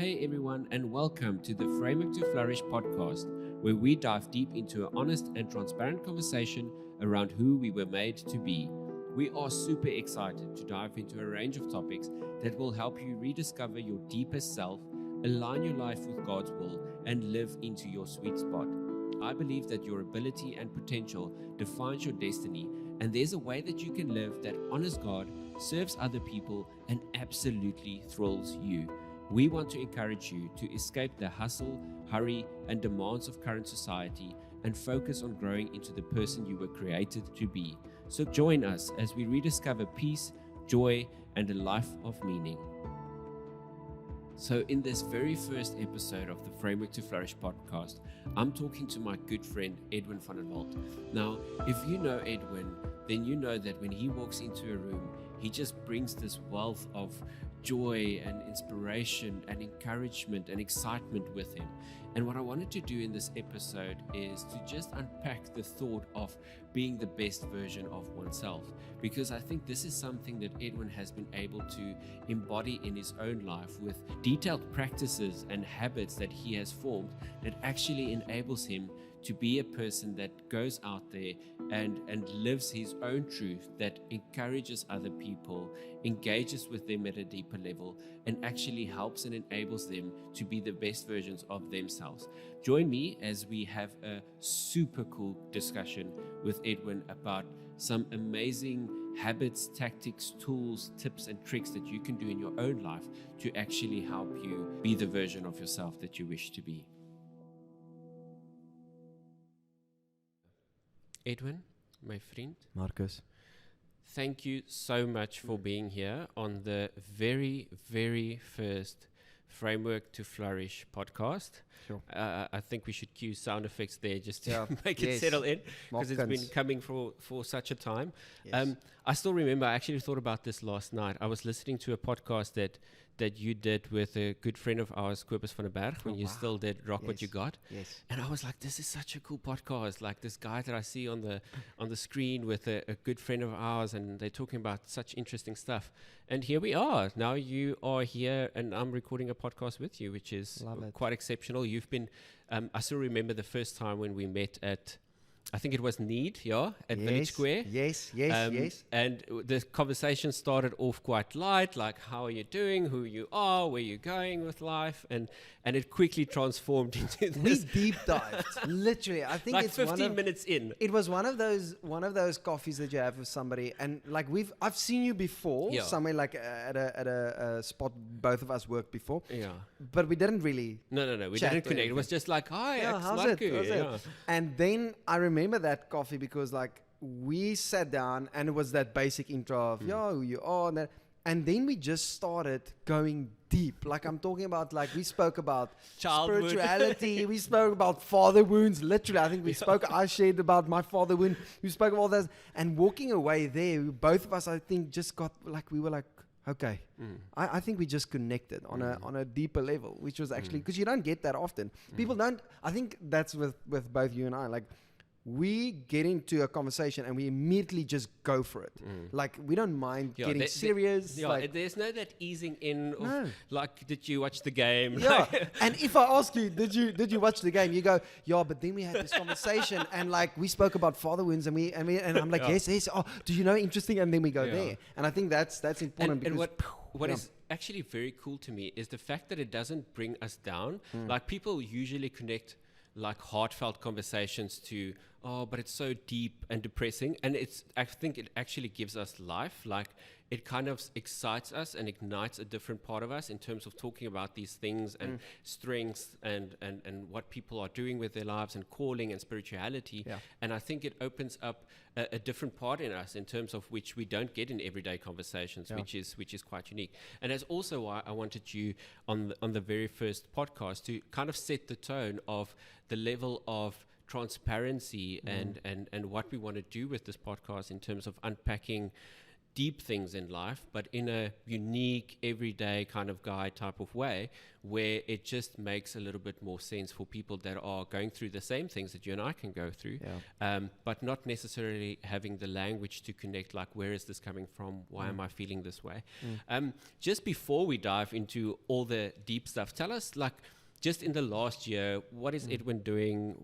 Hey everyone, and welcome to the Framework to Flourish podcast, where we dive deep into an honest and transparent conversation around who we were made to be. We are super excited to dive into a range of topics that will help you rediscover your deepest self, align your life with God's will, and live into your sweet spot. I believe that your ability and potential defines your destiny, and there's a way that you can live that honors God, serves other people, and absolutely thrills you. We want to encourage you to escape the hustle, hurry, and demands of current society and focus on growing into the person you were created to be. So join us as we rediscover peace, joy, and a life of meaning. So in this very first episode of the Framework to Flourish podcast, I'm talking to my good friend, Edwin van Walt. Now, if you know Edwin, then you know that when he walks into a room, he just brings this wealth of joy and inspiration and encouragement and excitement with him. And what I wanted to do in this episode is to just unpack the thought of being the best version of oneself, because I think this is something that Edwin has been able to embody in his own life with detailed practices and habits that he has formed that actually enables him to be a person that goes out there and lives his own truth, that encourages other people, engages with them at a deeper level, and actually helps and enables them to be the best versions of themselves. Join me as we have a super cool discussion with Edwin about some amazing habits, tactics, tools, tips, and tricks that you can do in your own life to actually help you be the version of yourself that you wish to be. Edwin, my friend. Marcus. Thank you so much for being here on the very, very first Framework to Flourish podcast. Sure. I think we should cue sound effects there just to make it settle in, because it's been coming for such a time. Yes. I still remember, I actually thought about this last night. I was listening to a podcast that you did with a good friend of ours, Kobus van der Berg, when you still did Rock What You Got. Yes. And I was like, this is such a cool podcast. Like this guy that I see on the screen with a good friend of ours, and they're talking about such interesting stuff. And here we are. Now you are here, and I'm recording a podcast with you, which is quite exceptional. You've been, I still remember the first time when we met at, I think it was Need, at Village Square. Yes. And the conversation started off quite light, like how are you doing, who you are, where you're going with life, and it quickly transformed into this. We deep dived, literally. I think like it's 15 minutes in. It was one of those coffees that you have with somebody, and like I've seen you before somewhere like at a spot both of us worked before. Yeah. But we didn't really. No, we didn't connect. It was just like, hi, how's it? And then I remember that coffee because like we sat down and it was that basic intro of who you are, and then we just started going deep. Like I'm talking about, like we spoke about childhood, spirituality, we spoke about father wounds, literally. I think I shared about my father wound, we spoke about those, and walking away there, both of us, I think, just got like, we were like, okay, I think we just connected on a deeper level, which was actually, because you don't get that often. People don't, I think that's with both you and I, like we get into a conversation and we immediately just go for it. Like we don't mind getting serious. There's no that easing in of like, did you watch the game? Yeah. And if I ask you, did you watch the game? You go, but then we had this conversation and like we spoke about father wounds and I'm like, yes. Oh, do you know, interesting? And then we go there. And I think that's important. And what is actually very cool to me is the fact that it doesn't bring us down. Like people usually connect like heartfelt conversations to, but it's so deep and depressing. And I think it actually gives us life. Like it kind of excites us and ignites a different part of us in terms of talking about these things and strengths and what people are doing with their lives and calling and spirituality. Yeah. And I think it opens up a different part in us in terms of which we don't get in everyday conversations, which is quite unique. And that's also why I wanted you on the very first podcast to kind of set the tone of the level of transparency and what we want to do with this podcast in terms of unpacking deep things in life, but in a unique, everyday kind of guy type of way, where it just makes a little bit more sense for people that are going through the same things that you and I can go through, but not necessarily having the language to connect, like, where is this coming from? Why am I feeling this way? Just before we dive into all the deep stuff, tell us, like, just in the last year, what is Edwin doing?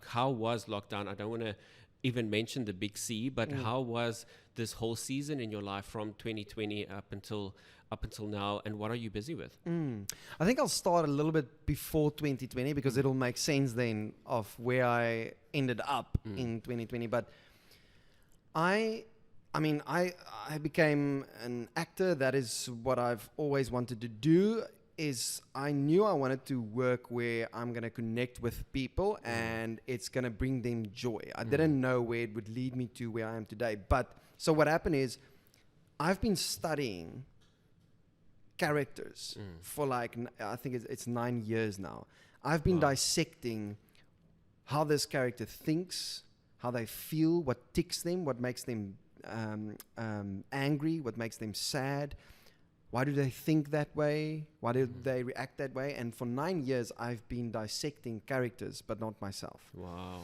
How was lockdown? I don't want to even mention the big C, but how was this whole season in your life from 2020 up until now, and what are you busy with? I think I'll start a little bit before 2020 because it'll make sense then of where I ended up in 2020. But I became an actor. That is what I've always wanted to do. I knew I wanted to work where I'm going to connect with people and it's going to bring them joy. I didn't know where it would lead me to where I am today. But so what happened is I've been studying characters for like, I think it's 9 years now. I've been dissecting how this character thinks, how they feel, what ticks them, what makes them angry, what makes them sad. Why do they think that way? Why do they react that way? And for 9 years, I've been dissecting characters, but not myself. Wow.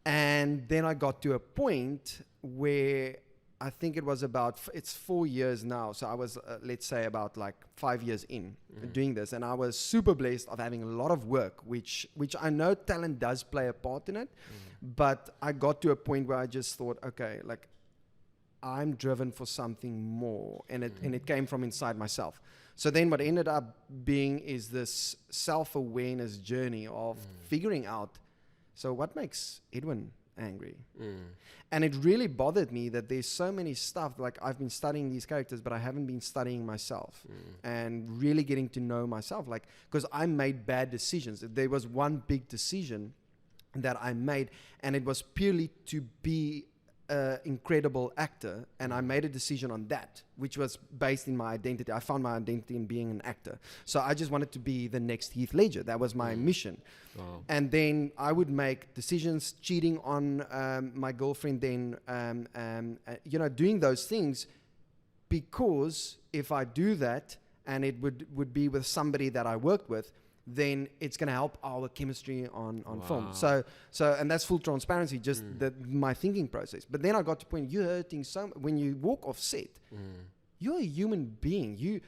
And then I got to a point where I think it was it's 4 years now. So I was, let's say, about like 5 years in doing this. And I was super blessed of having a lot of work, which I know talent does play a part in it. But I got to a point where I just thought, okay, like, I'm driven for something more, and it came from inside myself. So then what ended up being is this self-awareness journey of figuring out, so what makes Edwin angry? And it really bothered me that there's so many stuff, like I've been studying these characters, but I haven't been studying myself and really getting to know myself, like, because I made bad decisions. There was one big decision that I made, and it was purely to be incredible actor, and I made a decision on that, which was based in my identity. I found my identity in being an actor, so I just wanted to be the next Heath Ledger. That was my mission. And then I would make decisions, cheating on my girlfriend, then doing those things, because if I do that and it would be with somebody that I worked with, then it's going to help our chemistry on film. So, and that's full transparency, just my thinking process. But then I got to the point, you're hurting when you walk off set, you're a human being.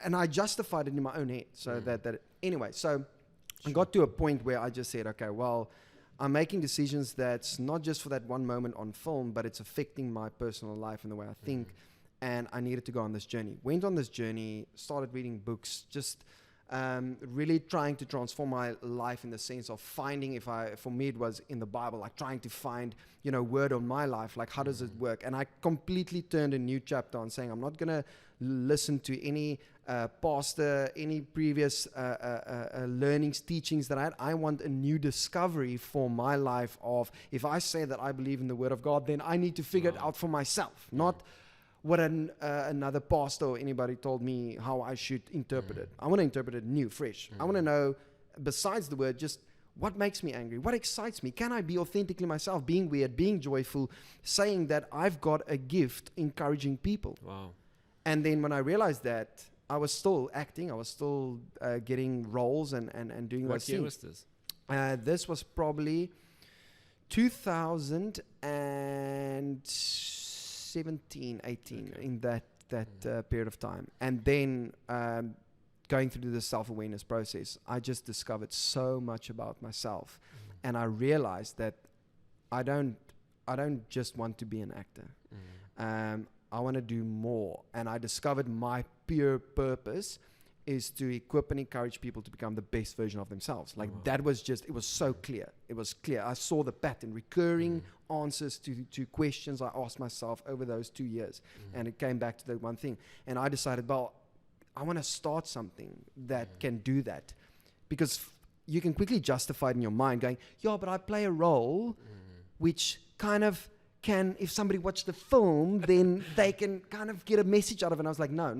And I justified it in my own head. So anyway, so I got to a point where I just said, okay, well, I'm making decisions that's not just for that one moment on film, but it's affecting my personal life and the way I think. And I needed to go on this journey. Went on this journey, started reading books, just really trying to transform my life in the sense of finding, for me it was in the Bible, like trying to find, word on my life, like how does it work? And I completely turned a new chapter on saying, I'm not going to listen to any pastor, any previous learnings, teachings that I had. I want a new discovery for my life of, if I say that I believe in the word of God, then I need to figure it out for myself, not what another pastor or anybody told me how I should interpret it. I want to interpret it new, fresh. I want to know, besides the word, just what makes me angry, what excites me. Can I be authentically myself, being weird, being joyful, saying that I've got a gift encouraging people. Wow. And then when I realized that, I was still acting, I was still getting roles and doing those things. What year was this? This was probably 2017, 18, in that period of time. And then going through the self-awareness process, I just discovered so much about myself. And I realized that I don't just want to be an actor. I want to do more. And I discovered my pure purpose is to equip and encourage people to become the best version of themselves. Like that was just, it was so clear. It was clear. I saw the pattern, recurring answers to questions I asked myself over those 2 years. And it came back to the one thing. And I decided, well, I want to start something that can do that. Because you can quickly justify it in your mind going, yeah, but I play a role which kind of can, if somebody watched the film, then they can kind of get a message out of it. And I was like, no.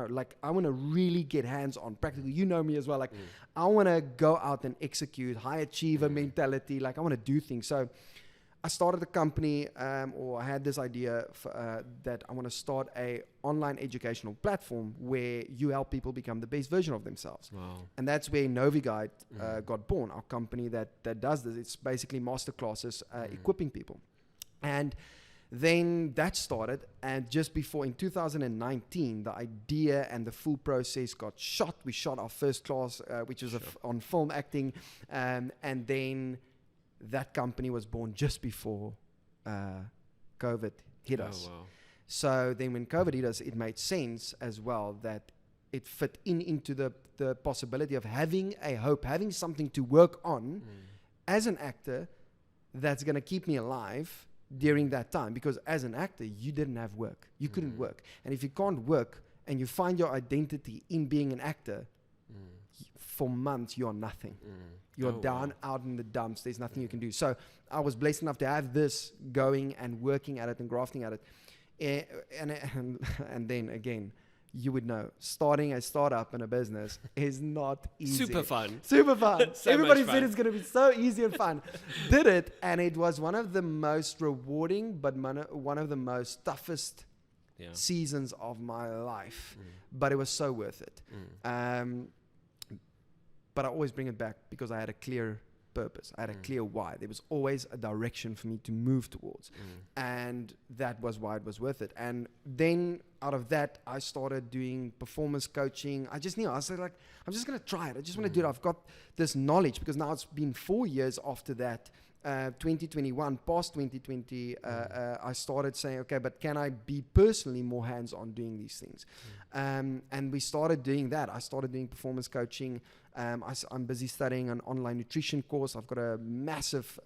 Like, I want to really get hands-on, practical. You know me as well. Like, I want to go out and execute, high achiever mentality. Like, I want to do things. So I started a company, or I had this idea that I want to start a online educational platform where you help people become the best version of themselves. Wow. And that's where NoviGuide got born, our company that does this. It's basically masterclasses equipping people. And then that started, and just before, in 2019, the idea and the full process got shot. We shot our first class, which was on film acting, and then that company was born just before COVID hit us. Wow. So then when COVID hit us, it made sense as well that it fit into the possibility of having a hope, having something to work on as an actor that's going to keep me alive during that time. Because as an actor, you didn't have work. You couldn't work. And if you can't work and you find your identity in being an actor, for months, you're nothing. You're down, out in the dumps. There's nothing you can do. So I was blessed enough to have this going and working at it and grafting at it. And then again, you would know, starting a startup and a business is not easy. Super fun. So everybody said fun. it's going to be so easy and fun. Did it, and it was one of the most rewarding, but one of the most toughest seasons of my life. But it was so worth it. But I always bring it back because I had a clear purpose. I had a clear why. There was always a direction for me to move towards. And that was why it was worth it. And then out of that, I started doing performance coaching. I just knew. I was like, I'm just going to try it. I just want to do it. I've got this knowledge because now it's been 4 years after that. 2021, past 2020, I started saying, okay, but can I be personally more hands-on doing these things? And we started doing that. I started doing performance coaching. I'm busy studying an online nutrition course. I've got a massive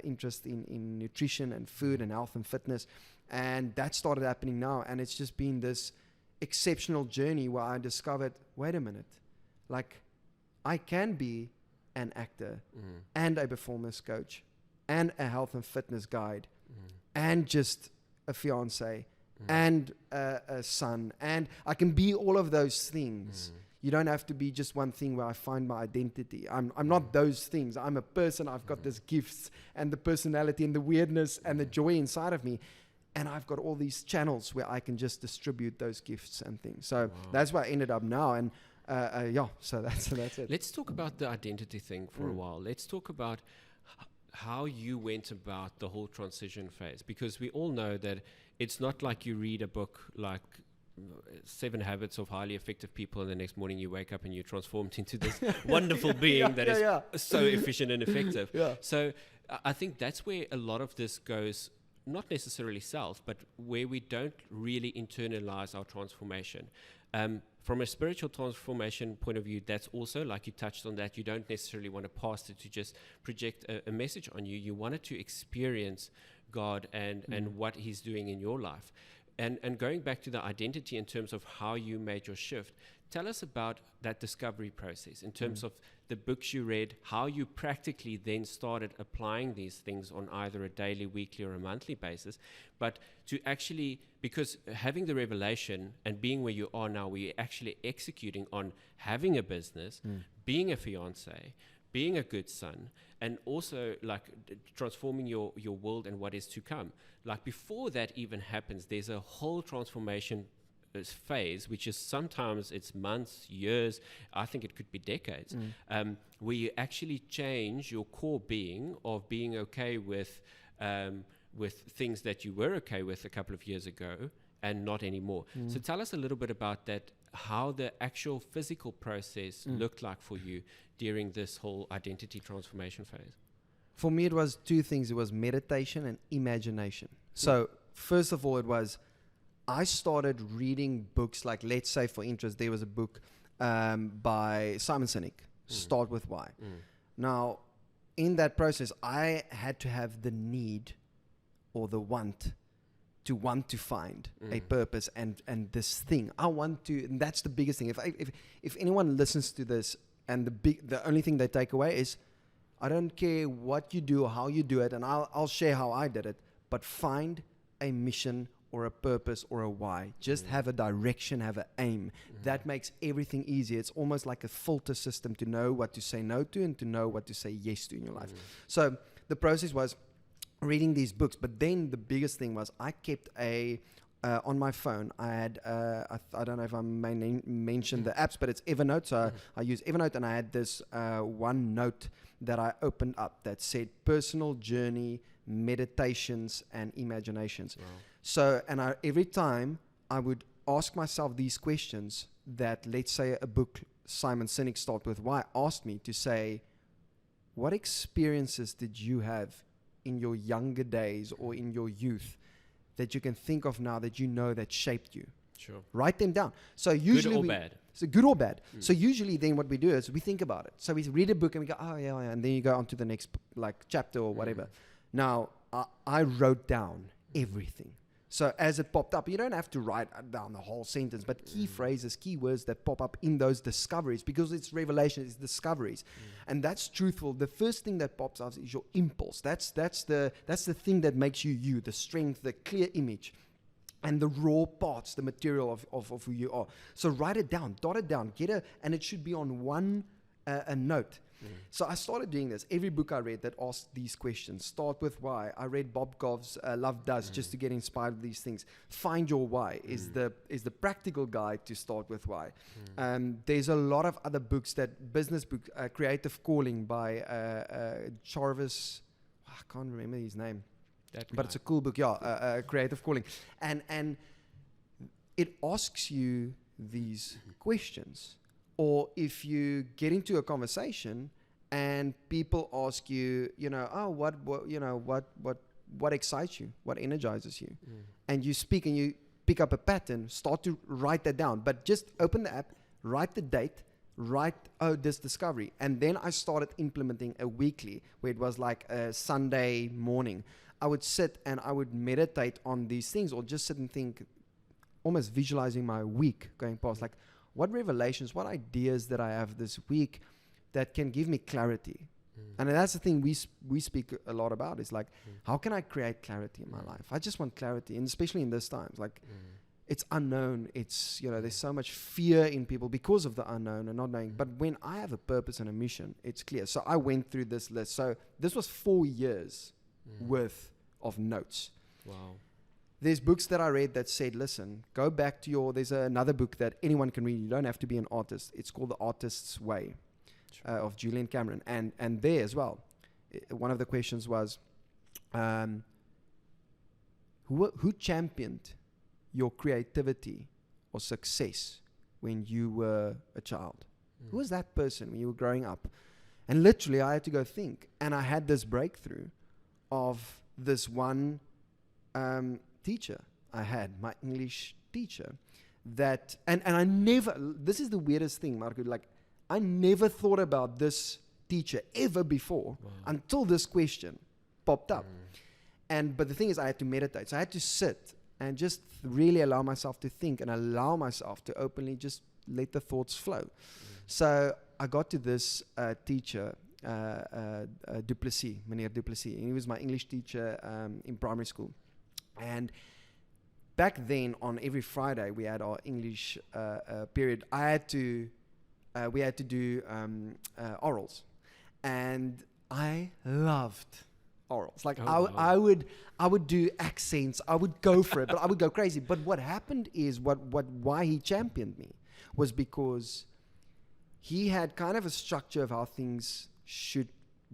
interest in nutrition and food and health and fitness. And that started happening now. And it's just been this exceptional journey where I discovered, wait a minute, like I can be an actor and a performance coach and a health and fitness guide and just a fiance and a son. And I can be all of those things. You don't have to be just one thing where I find my identity. I'm not those things. I'm a person. I've got these gifts and the personality and the weirdness and the joy inside of me. And I've got all these channels where I can just distribute those gifts and things. So that's where I ended up now. And so that's it. Let's talk about the identity thing for a while. Let's talk about how you went about the whole transition phase, because we all know that it's not like you read a book like 7 Habits of Highly Effective People and the next morning you wake up and you're transformed into this wonderful being that is so efficient and effective. So I think that's where a lot of this goes, not necessarily south, but where we don't really internalize our transformation. From a spiritual transformation point of view, that's also, like you touched on that, you don't necessarily want a pastor to just project a message on you. You want it to experience God and what he's doing in your life. And going back to the identity in terms of how you made your shift, tell us about that discovery process in terms of the books you read, how you practically then started applying these things on either a daily, weekly, or a monthly basis. But to actually, because having the revelation and being where you are now, where you're actually executing on having a business, being a fiance, being a good son, and also like transforming your world and what is to come. Like before that even happens, there's a whole transformation phase, which is sometimes it's months, years, I think it could be decades, where you actually change your core being of being okay with things that you were okay with a couple of years ago and not anymore. So tell us a little bit about that, how the actual physical process looked like for you during this whole identity transformation phase. For me, it was 2 things. It was meditation and imagination. So first of all, I started reading books like, let's say for interest, there was a book by Simon Sinek, Start With Why. Now, in that process, I had to have the need or the want to find a purpose and this thing. I want to, and that's the biggest thing. If anyone listens to this and the only thing they take away is, I don't care what you do or how you do it, and I'll share how I did it, but find a mission or a purpose or a why. Just have a direction, have an aim. That makes everything easier. It's almost like a filter system to know what to say no to and to know what to say yes to in your life. So the process was, reading these books. But then the biggest thing was I kept on my phone, I had, I don't know if I may mention the apps, but it's Evernote. So I use Evernote, and I had this one note that I opened up that said personal journey, meditations, and imaginations. Wow. So, and every time I would ask myself these questions that, let's say a book, Simon Sinek, Start With Why, asked me to say, what experiences did you have in your younger days or in your youth that you can think of now that you know that shaped you? Sure. Write them down. So usually Good or bad? So good or bad. So usually then what we do is we think about it. So we read a book and we go, oh yeah, and then you go on to the next chapter or whatever. Now, I wrote down everything. So as it popped up, you don't have to write down the whole sentence, but key phrases, key words that pop up in those discoveries, because it's revelation, it's discoveries. And that's truthful. The first thing that pops up is your impulse. That's the thing that makes you, the strength, the clear image, and the raw parts, the material of who you are. So write it down, dot it down, and it should be on one a note. So I started doing this. Every book I read that asked these questions. Start with why. I read Bob Gov's Love Does just to get inspired with these things. Find Your Why is the practical guide to start with why. There's a lot of other books, that business book, Creative Calling by Jarvis. I can't remember his name. But it's a cool book, Creative Calling. And it asks you these questions. Or if you get into a conversation and people ask you, what excites you, what energizes you, and you speak and you pick up a pattern, start to write that down. But just open the app, write the date, this discovery. And then I started implementing a weekly, where it was like a Sunday morning. I would sit and I would meditate on these things, or just sit and think, almost visualizing my week going past, like, what revelations, what ideas that I have this week that can give me clarity. And that's the thing we speak a lot about, is like, how can I create clarity in my life? I just want clarity, and especially in this times, like, it's unknown. It's, there's so much fear in people because of the unknown and not knowing. But when I have a purpose and a mission, it's clear. So I went through this list. So this was 4 years worth of notes. Wow. There's books that I read that said, listen, go back to there's another book that anyone can read. You don't have to be an artist. It's called The Artist's Way, of Julian Cameron. And there as well, one of the questions was, who championed your creativity or success when you were a child? Who was that person when you were growing up? And literally I had to go think. And I had this breakthrough of this one teacher I had, my English teacher, that, and I never, this is the weirdest thing, Marco, like, I never thought about this teacher ever before until this question popped up. But the thing is, I had to meditate. So I had to sit and just really allow myself to think and allow myself to openly just let the thoughts flow. So I got to this teacher, Duplessis, Meneer Duplessis, and he was my English teacher in primary school. And back then, on every Friday, we had our English period. We had to do orals, and I loved orals. Like, I would do accents. I would go for it, but I would go crazy. But what happened is, why he championed me was because he had kind of a structure of how things should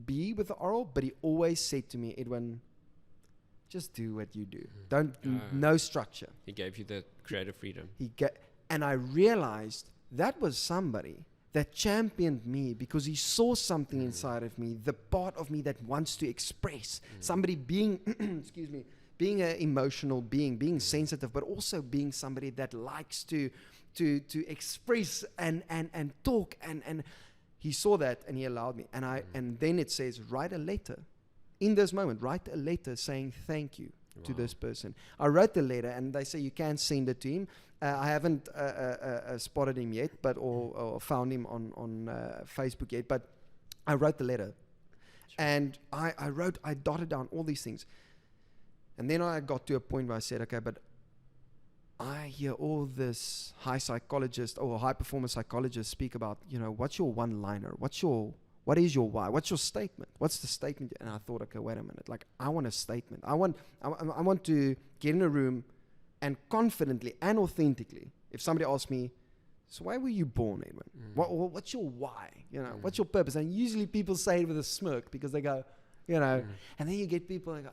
be with the oral, but he always said to me, Edwin, just do what you do. No structure. He gave you the creative freedom. And I realized that was somebody that championed me because he saw something inside of me, the part of me that wants to express. Somebody being, being an emotional being sensitive, but also being somebody that likes to express and talk. And he saw that and he allowed me. And then it says, write a letter. In this moment, write a letter saying thank you to this person. I wrote the letter, and they say you can't send it to him. I haven't spotted him yet, or found him on Facebook yet. But I wrote the letter, and I dotted down all these things, and then I got to a point where I said, okay, but I hear all this high performance psychologists speak about, what's your one-liner? What's your What is your why? What's your statement? What's the statement? And I thought, okay, wait a minute. Like, I want a statement. I want to get in a room and confidently and authentically, if somebody asks me, so why were you born, Edwin? What's your why? What's your purpose? And usually people say it with a smirk because they go, and then you get people that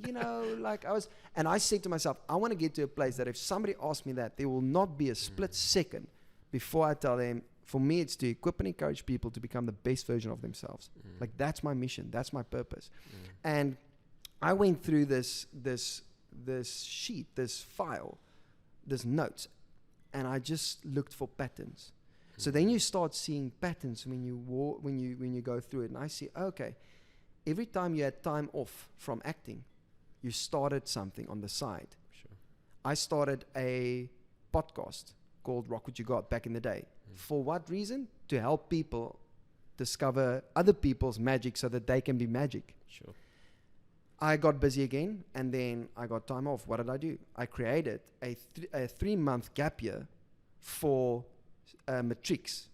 go, like and I said to myself, I want to get to a place that if somebody asks me that, there will not be a split second before I tell them, for me, it's to equip and encourage people to become the best version of themselves. Like, that's my mission. That's my purpose. And I went through this sheet, this file, this notes, and I just looked for patterns. So then you start seeing patterns when you go through it. And I see, okay, every time you had time off from acting, you started something on the side. Sure. I started a podcast called Rock What You Got back in the day. For what reason? To help people discover other people's magic so that they can be magic. Sure. I got busy again, and then I got time off. What did I do? I created a 3-month gap year for matrics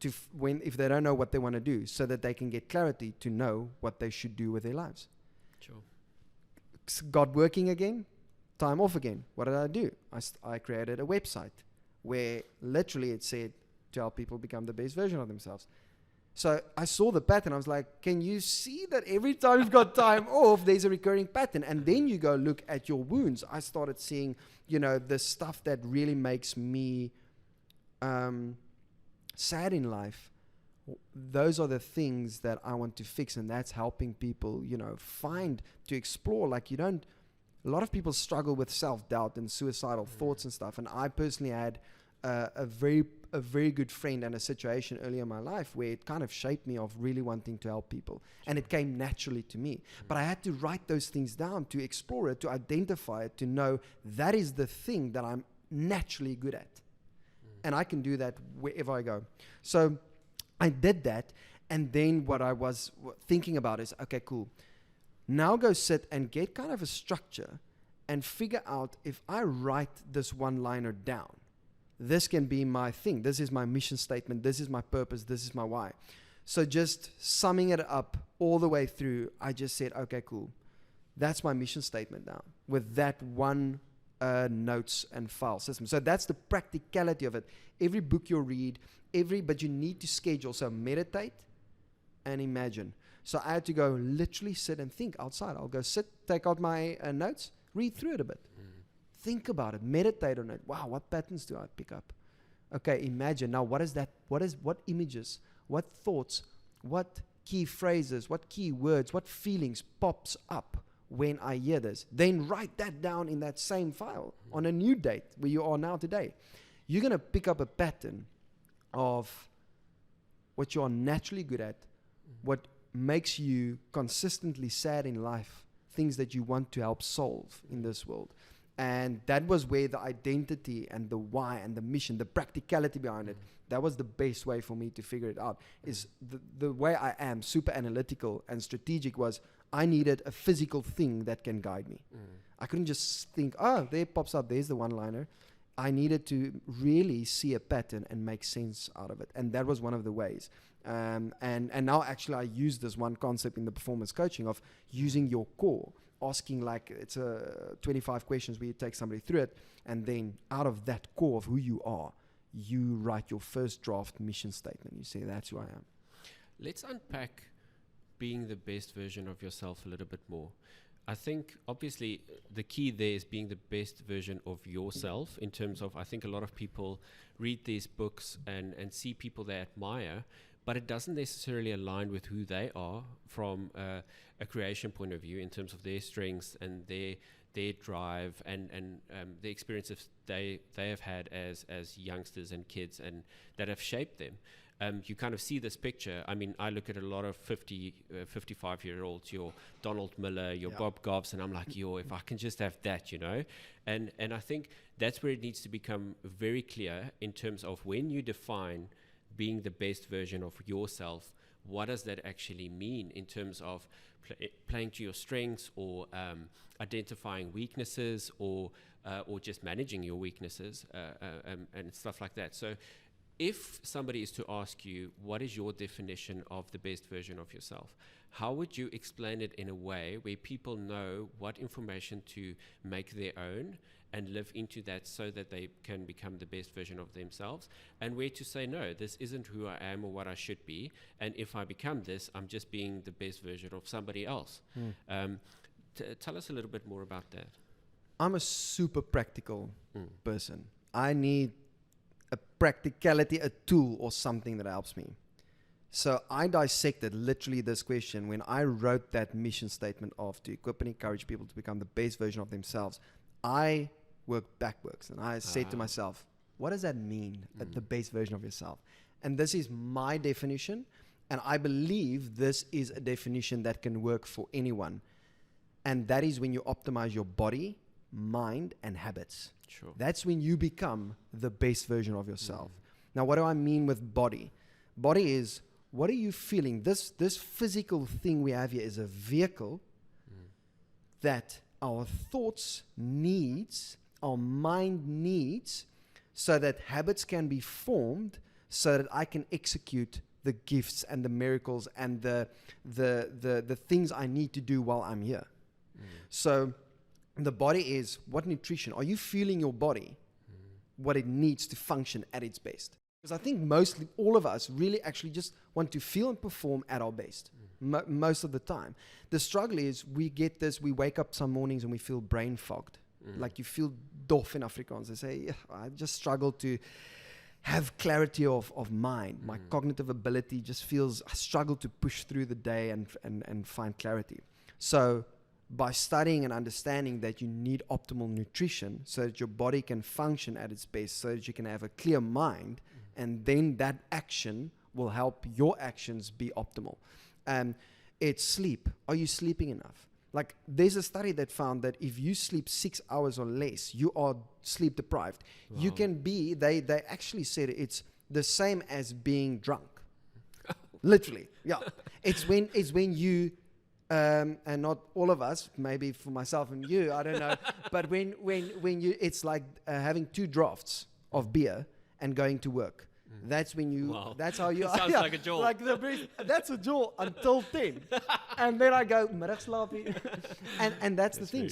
if they don't know what they want to do, so that they can get clarity to know what they should do with their lives. Sure. Got working again, time off again. What did I do? I created a website where literally it said to help people become the best version of themselves. So I saw the pattern. I was like, can you see that every time you've got time off, there's a recurring pattern? And then you go look at your wounds. I started seeing, the stuff that really makes me sad in life. Those are the things that I want to fix, and that's helping people, to explore. Like, a lot of people struggle with self-doubt and suicidal thoughts and stuff. And I personally had a very good friend and a situation earlier in my life where it kind of shaped me of really wanting to help people. And it came naturally to me. But I had to write those things down to explore it, to identify it, to know that is the thing that I'm naturally good at. And I can do that wherever I go. So I did that. And then what I was thinking about is, okay, cool. Now go sit and get kind of a structure and figure out, if I write this one-liner down, this can be my thing. This is my mission statement. This is my purpose. This is my why. So just summing it up all the way through, I just said, okay, cool. That's my mission statement now, with that one notes and file system. So that's the practicality of it. Every book you read, but you need to schedule. So meditate and imagine. So I had to go literally sit and think outside. I'll go sit, take out my notes, read through it a bit. Think about it, meditate on it. Wow, what patterns do I pick up? Okay, imagine. Now, what is that? What images, what thoughts, what key phrases, what key words, what feelings pops up when I hear this? Then write that down in that same file on a new date where you are now today. You're going to pick up a pattern of what you are naturally good at, what makes you consistently sad in life, things that you want to help solve in this world. And that was where the identity and the why and the mission, the practicality behind it, that was the best way for me to figure it out. Is the way I am, super analytical and strategic, was I needed a physical thing that can guide me. I couldn't just think, oh, there it pops up, there's the one-liner. I needed to really see a pattern and make sense out of it. And that was one of the ways. And now actually I use this one concept in the performance coaching of using your core. Asking, like, it's 25 questions where you take somebody through it, and then out of that core of who you are, you write your first draft mission statement. You say, that's who I am. Let's unpack being the best version of yourself a little bit more. I think, obviously, the key there is being the best version of yourself, in terms of, I think a lot of people read these books and see people they admire, but it doesn't necessarily align with who they are from a creation point of view, in terms of their strengths and their drive and the experiences they have had as youngsters and kids, and that have shaped them. You kind of see this picture. I mean, I look at a lot of 55-year-olds, your Donald Miller, your Bob Goffs, and I'm like, if I can just have that, And I think that's where it needs to become very clear in terms of when you define being the best version of yourself, what does that actually mean in terms of playing to your strengths, or identifying weaknesses, or just managing your weaknesses and stuff like that. So if somebody is to ask you, what is your definition of the best version of yourself? How would you explain it in a way where people know what information to make their own and live into that so that they can become the best version of themselves, and where to say, no, this isn't who I am or what I should be, and if I become this, I'm just being the best version of somebody else. Tell us a little bit more about that. I'm a super practical person. I need a practicality, a tool or something that helps me. So I dissected literally this question when I wrote that mission statement of to equip and encourage people to become the best version of themselves. I worked backwards and I said to myself, what does that mean, the best version of yourself? And this is my definition, and I believe this is a definition that can work for anyone. And that is when you optimize your body, mind, and habits. Sure. That's when you become the best version of yourself. Now, what do I mean with body? Body is, what are you feeling? This physical thing we have here is a vehicle that our thoughts needs, our mind needs, so that habits can be formed, so that I can execute the gifts and the miracles and the things I need to do while I'm here. So the body is what nutrition? Are you feeling your body, what it needs to function at its best? Because I think mostly all of us really actually just want to feel and perform at our best most of the time. The struggle is we wake up some mornings and we feel brain fogged. Like you feel doof in Afrikaans. They say, I just struggle to have clarity of mind. My cognitive ability just feels, I struggle to push through the day and find clarity. So by studying and understanding that you need optimal nutrition so that your body can function at its best, so that you can have a clear mind, and then that action will help your actions be optimal. It's sleep. Are you sleeping enough? Like, there's a study that found that if you sleep 6 hours or less, you are sleep deprived. Wow. You can be, they actually said it's the same as being drunk. Literally, yeah. It's when you, and not all of us, maybe for myself and you, I don't know, but when you, it's like having 2 drafts of beer and going to work. That's when you, that's how you are. Sounds like a jaw. Like that's a jaw until 10. And then I go, middagslaapie. and that's the thing.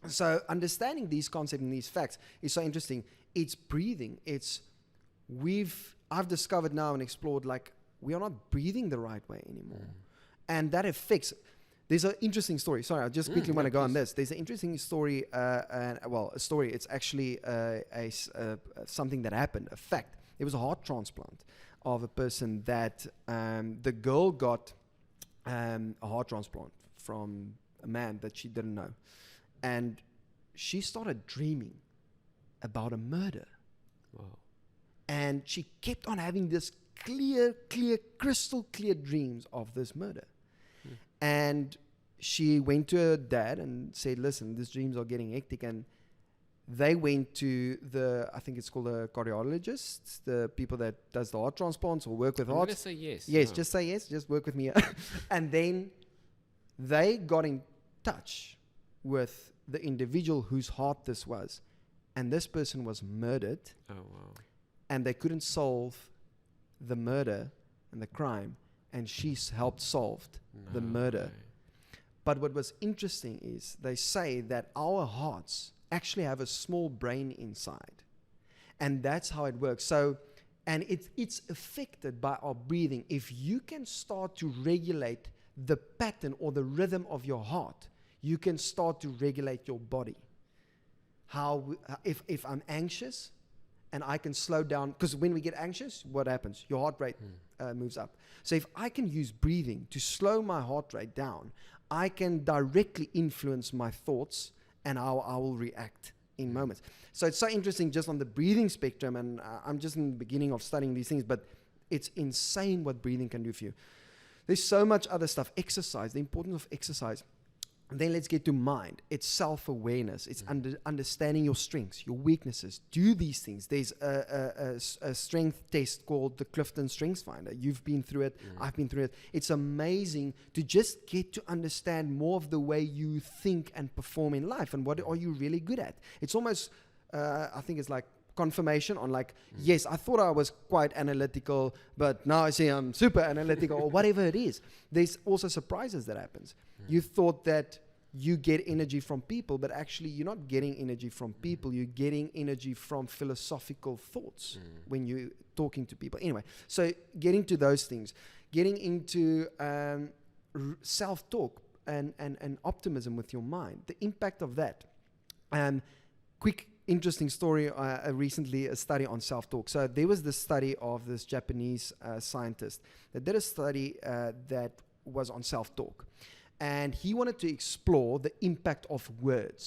So understanding these concepts and these facts is so interesting. It's breathing. I've discovered now and explored, like, we are not breathing the right way anymore. And that affects. There's an interesting story. Sorry, I just quickly want to go on this. There's an interesting story, a story. It's actually something that happened, a fact. It was a heart transplant of a person that the girl got a heart transplant from a man that she didn't know. And she started dreaming about a murder. Wow. And she kept on having this crystal clear dreams of this murder. And she went to her dad and said, listen, these dreams are getting hectic. And they went to I think it's called a cardiologist, the people that does the heart transplants or work with hearts. I'm going to say yes. Yes, just say yes. Just work with me. And then they got in touch with the individual whose heart this was. And this person was murdered. Oh, wow. And they couldn't solve the murder and the crime. And she helped solve the murder. But what was interesting is they say that our hearts actually have a small brain inside, and that's how it works. So, and it's affected by our breathing. If you can start to regulate the pattern or the rhythm of your heart, you can start to regulate your body. If I'm anxious and I can slow down, because when we get anxious, what happens? Your heart rate moves up. So if I can use breathing to slow my heart rate down, I can directly influence my thoughts and how I will react in moments. So it's so interesting just on the breathing spectrum, and I'm just in the beginning of studying these things, but it's insane what breathing can do for you. There's so much other stuff. Exercise, the importance of exercise. And then let's get to mind. It's self-awareness. It's understanding your strengths, your weaknesses. Do these things. There's a strength test called the Clifton Strengths Finder. You've been through it. I've been through it. It's amazing to just get to understand more of the way you think and perform in life and what are you really good at. It's almost, I think it's like confirmation on like, yes, I thought I was quite analytical, but now I see I'm super analytical or whatever it is. There's also surprises that happens. You thought that you get energy from people, but actually you're not getting energy from people. You're getting energy from philosophical thoughts when you're talking to people. Anyway, so getting to those things, getting into self-talk and optimism with your mind, the impact of that. Quick, interesting story, recently a study on self-talk. So there was this study of this Japanese scientist that did a study that was on self-talk. And he wanted to explore the impact of words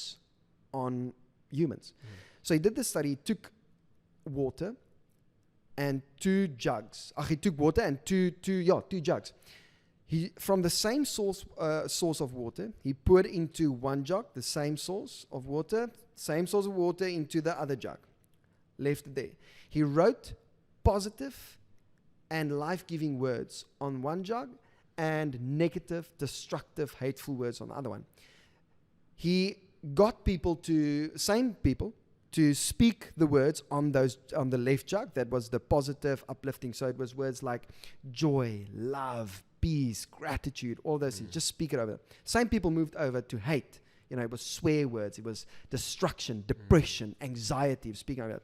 on humans. So he did this study. He took water and 2 jugs. He took water and two jugs. He, from the same source of water, he poured into one jug, the same source of water into the other jug. Left it there. He wrote positive and life-giving words on one jug and negative, destructive, hateful words on the other one. He got same people to speak the words on the left jug. That was the positive, uplifting. So it was words like joy, love, peace, gratitude, all those things. Just speak it over. Same people moved over to hate. It was swear words. It was destruction, depression, anxiety. Speaking over it.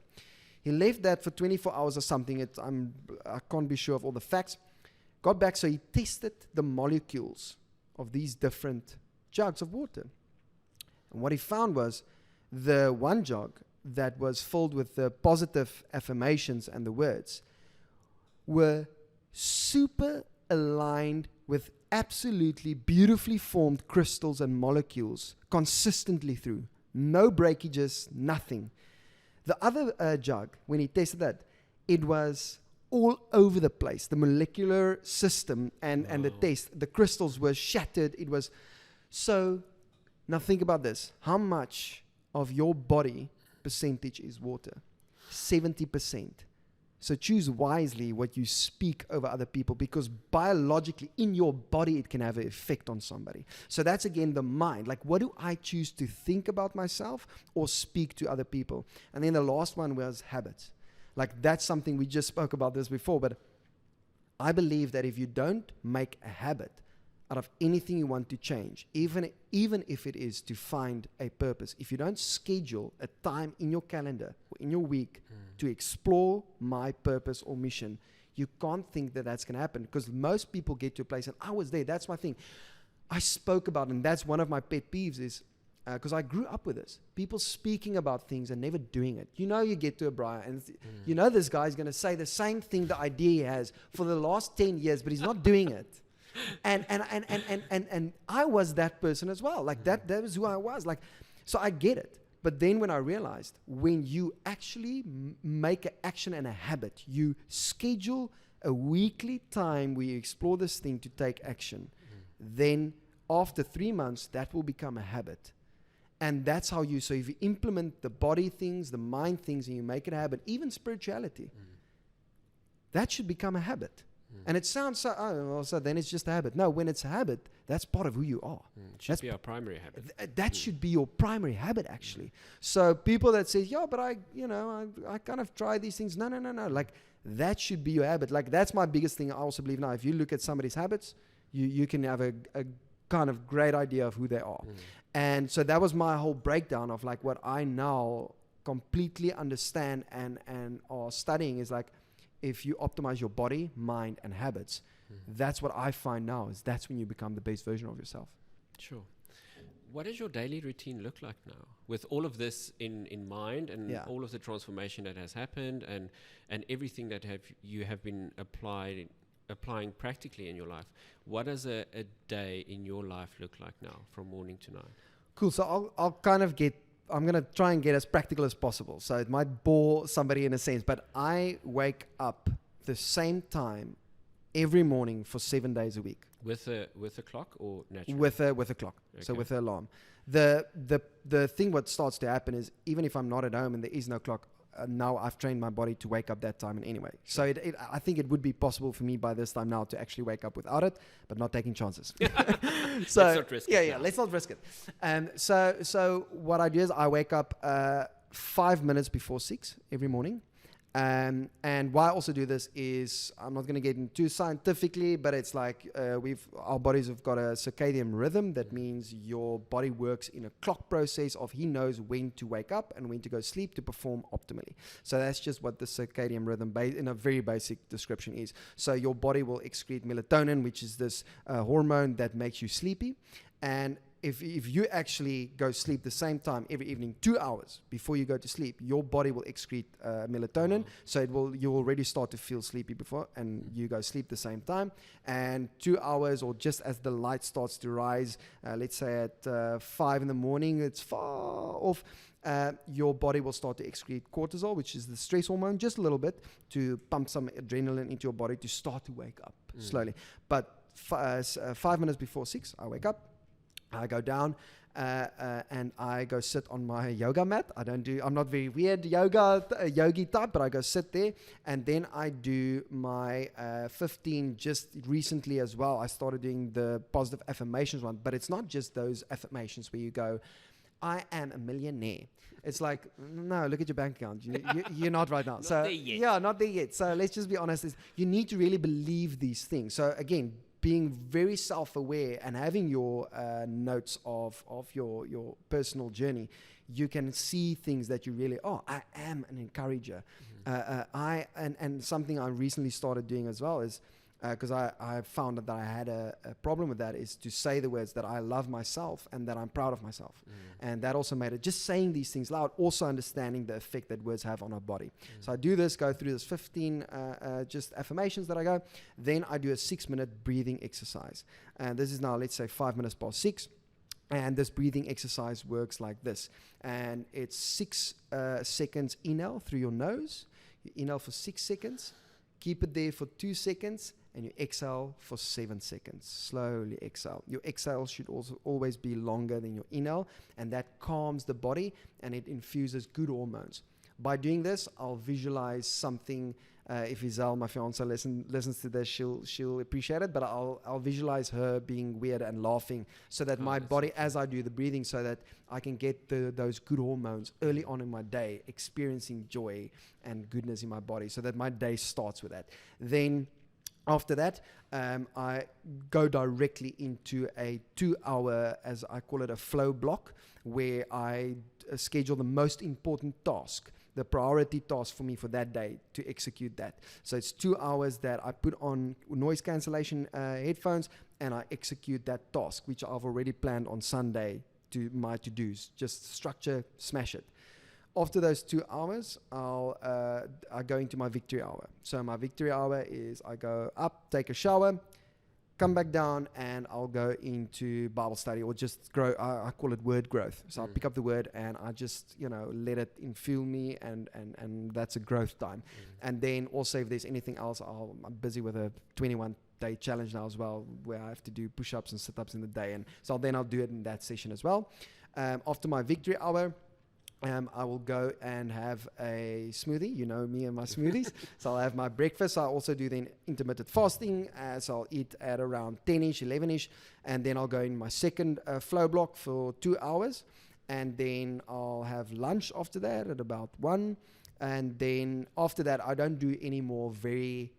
He left that for 24 hours or something. I can't be sure of all the facts. Got back, so he tested the molecules of these different jugs of water. And what he found was the one jug that was filled with the positive affirmations and the words were super aligned with absolutely beautifully formed crystals and molecules consistently through. No breakages, nothing. The other jug, when he tested that, it was all over the place. The molecular system and the taste, the crystals were shattered. It was so. Now think about this. How much of your body percentage is water? 70%. So choose wisely what you speak over other people, because biologically in your body it can have an effect on somebody. So that's again the mind. Like, what do I choose to think about myself or speak to other people? And then the last one was habits. Like, that's something we just spoke about this before, but I believe that if you don't make a habit out of anything you want to change, even if it is to find a purpose, if you don't schedule a time in your calendar or in your week to explore my purpose or mission, you can't think that that's going to happen, because most people get to a place, and I was there, that's my thing. I spoke about, and that's one of my pet peeves is, because I grew up with this. People speaking about things and never doing it. You get to a Briar and this guy's going to say the same thing, the idea he has for the last 10 years, but he's not doing it. And I was that person as well. Like that was who I was. Like, so I get it. But then when I realized, when you actually make an action and a habit, you schedule a weekly time where you explore this thing to take action, then after 3 months, that will become a habit. And that's how so if you implement the body things, the mind things, and you make it a habit, even spirituality, that should become a habit. And it sounds so then it's just a habit. No, when it's a habit, that's part of who you are. It should be our primary habit. That should be your primary habit, actually. So people that say, yeah, but I kind of try these things. No. Like, that should be your habit. Like, that's my biggest thing. I also believe now, if you look at somebody's habits, you can have a kind of great idea of who they are. And so that was my whole breakdown of like what I now completely understand and are studying is like, if you optimize your body, mind, and habits, that's what I find now is that's when you become the best version of yourself. Sure. What does your daily routine look like now with all of this in mind and all of the transformation that has happened and everything that you have been applying practically in your life? What does a day in your life look like now from morning to night? Cool. So I'm going to try and get as practical as possible. So it might bore somebody in a sense, but I wake up the same time every morning for 7 days a week. With a clock or naturally? With a clock. Okay. So with an alarm. The thing what starts to happen is, even if I'm not at home and there is no clock, now I've trained my body to wake up that time and anyway. So I think it would be possible for me by this time now to actually wake up without it, but not taking chances. So let's not risk it. Let's not risk it. So what I do is I wake up 5 minutes before 6 every morning. And why I also do this is, I'm not going to get into scientifically, but it's like our bodies have got a circadian rhythm. That means your body works in a clock process of he knows when to wake up and when to go sleep to perform optimally. So that's just what the circadian rhythm in a very basic description is. So your body will excrete melatonin, which is this hormone that makes you sleepy. And if you actually go sleep the same time every evening, 2 hours before you go to sleep, your body will excrete melatonin. So you already start to feel sleepy before, and you go sleep the same time. And 2 hours, or just as the light starts to rise, let's say at 5 in the morning, it's far off. Your body will start to excrete cortisol, which is the stress hormone, just a little bit to pump some adrenaline into your body to start to wake up slowly. But 5 minutes before 6, I wake up. I go down and I go sit on my yoga mat. I'm not very weird yogi type, but I go sit there, and then I do my 15 just recently as well. I started doing the positive affirmations one, but it's not just those affirmations where you go, I am a millionaire. It's like, no, look at your bank account. You're not right now. Not there yet. Yeah, not there yet. So let's just be honest. You need to really believe these things. So again, being very self-aware and having your notes of your personal journey, you can see things that you really, I am an encourager. And something I recently started doing as well is, because I found that I had a problem with that, is to say the words that I love myself and that I'm proud of myself. And that also made it, just saying these things loud, also understanding the effect that words have on our body. So I do this, go through this 15 just affirmations that I go. Then I do a 6-minute breathing exercise. And this is now, let's say, 5 minutes past 6. And this breathing exercise works like this. And it's 6 seconds inhale through your nose. You inhale for 6 seconds. Keep it there for 2 seconds. And you exhale for 7 seconds. Slowly exhale. Your exhale should also always be longer than your inhale, and that calms the body and it infuses good hormones. By doing this, I'll visualize something. If Isel, my fiance, listens to this, she'll appreciate it. But I'll visualize her being weird and laughing, so that my body, as I do the breathing, so that I can get those good hormones early on in my day, experiencing joy and goodness in my body, so that my day starts with that. Then after that, I go directly into a 2-hour, as I call it, a flow block, where I schedule the most important task, the priority task for me for that day, to execute that. So it's 2 hours that I put on noise cancellation headphones, and I execute that task, which I've already planned on Sunday to my to-dos. Just structure, smash it. After those 2 hours, I go into my victory hour. So my victory hour is I go up, take a shower, come back down, and I'll go into Bible study, or just grow. I call it word growth. So I'll pick up the word and I just, let it infill me, and that's a growth time. And then also, if there's anything else, I'm busy with a 21-day challenge now as well, where I have to do push-ups and sit-ups in the day. And so then I'll do it in that session as well. After my victory hour, I will go and have a smoothie. You know me and my smoothies. So I'll have my breakfast. I also do then intermittent fasting. So I'll eat at around 10-ish, 11-ish. And then I'll go in my second flow block for 2 hours. And then I'll have lunch after that at about 1. And then after that, I don't do any more very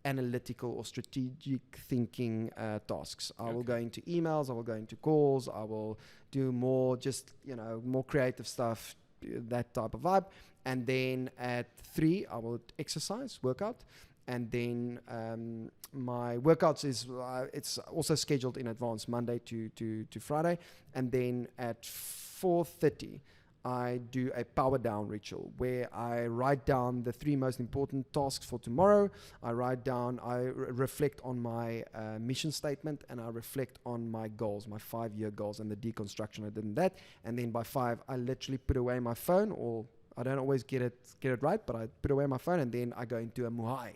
analytical or strategic thinking tasks. I will go into emails, I will go into calls, I will do more just, more creative stuff, that type of vibe. And then at 3, I will exercise, workout. And then my workouts is, it's also scheduled in advance, Monday to Friday. And then at 4:30, I do a power down ritual where I write down the 3 most important tasks for tomorrow. I reflect on my mission statement, and I reflect on my goals, my 5-year goals, and the deconstruction I did in that. And then by 5, I literally put away my phone, or I don't always get it right, but I put away my phone, and then I go into a muhai,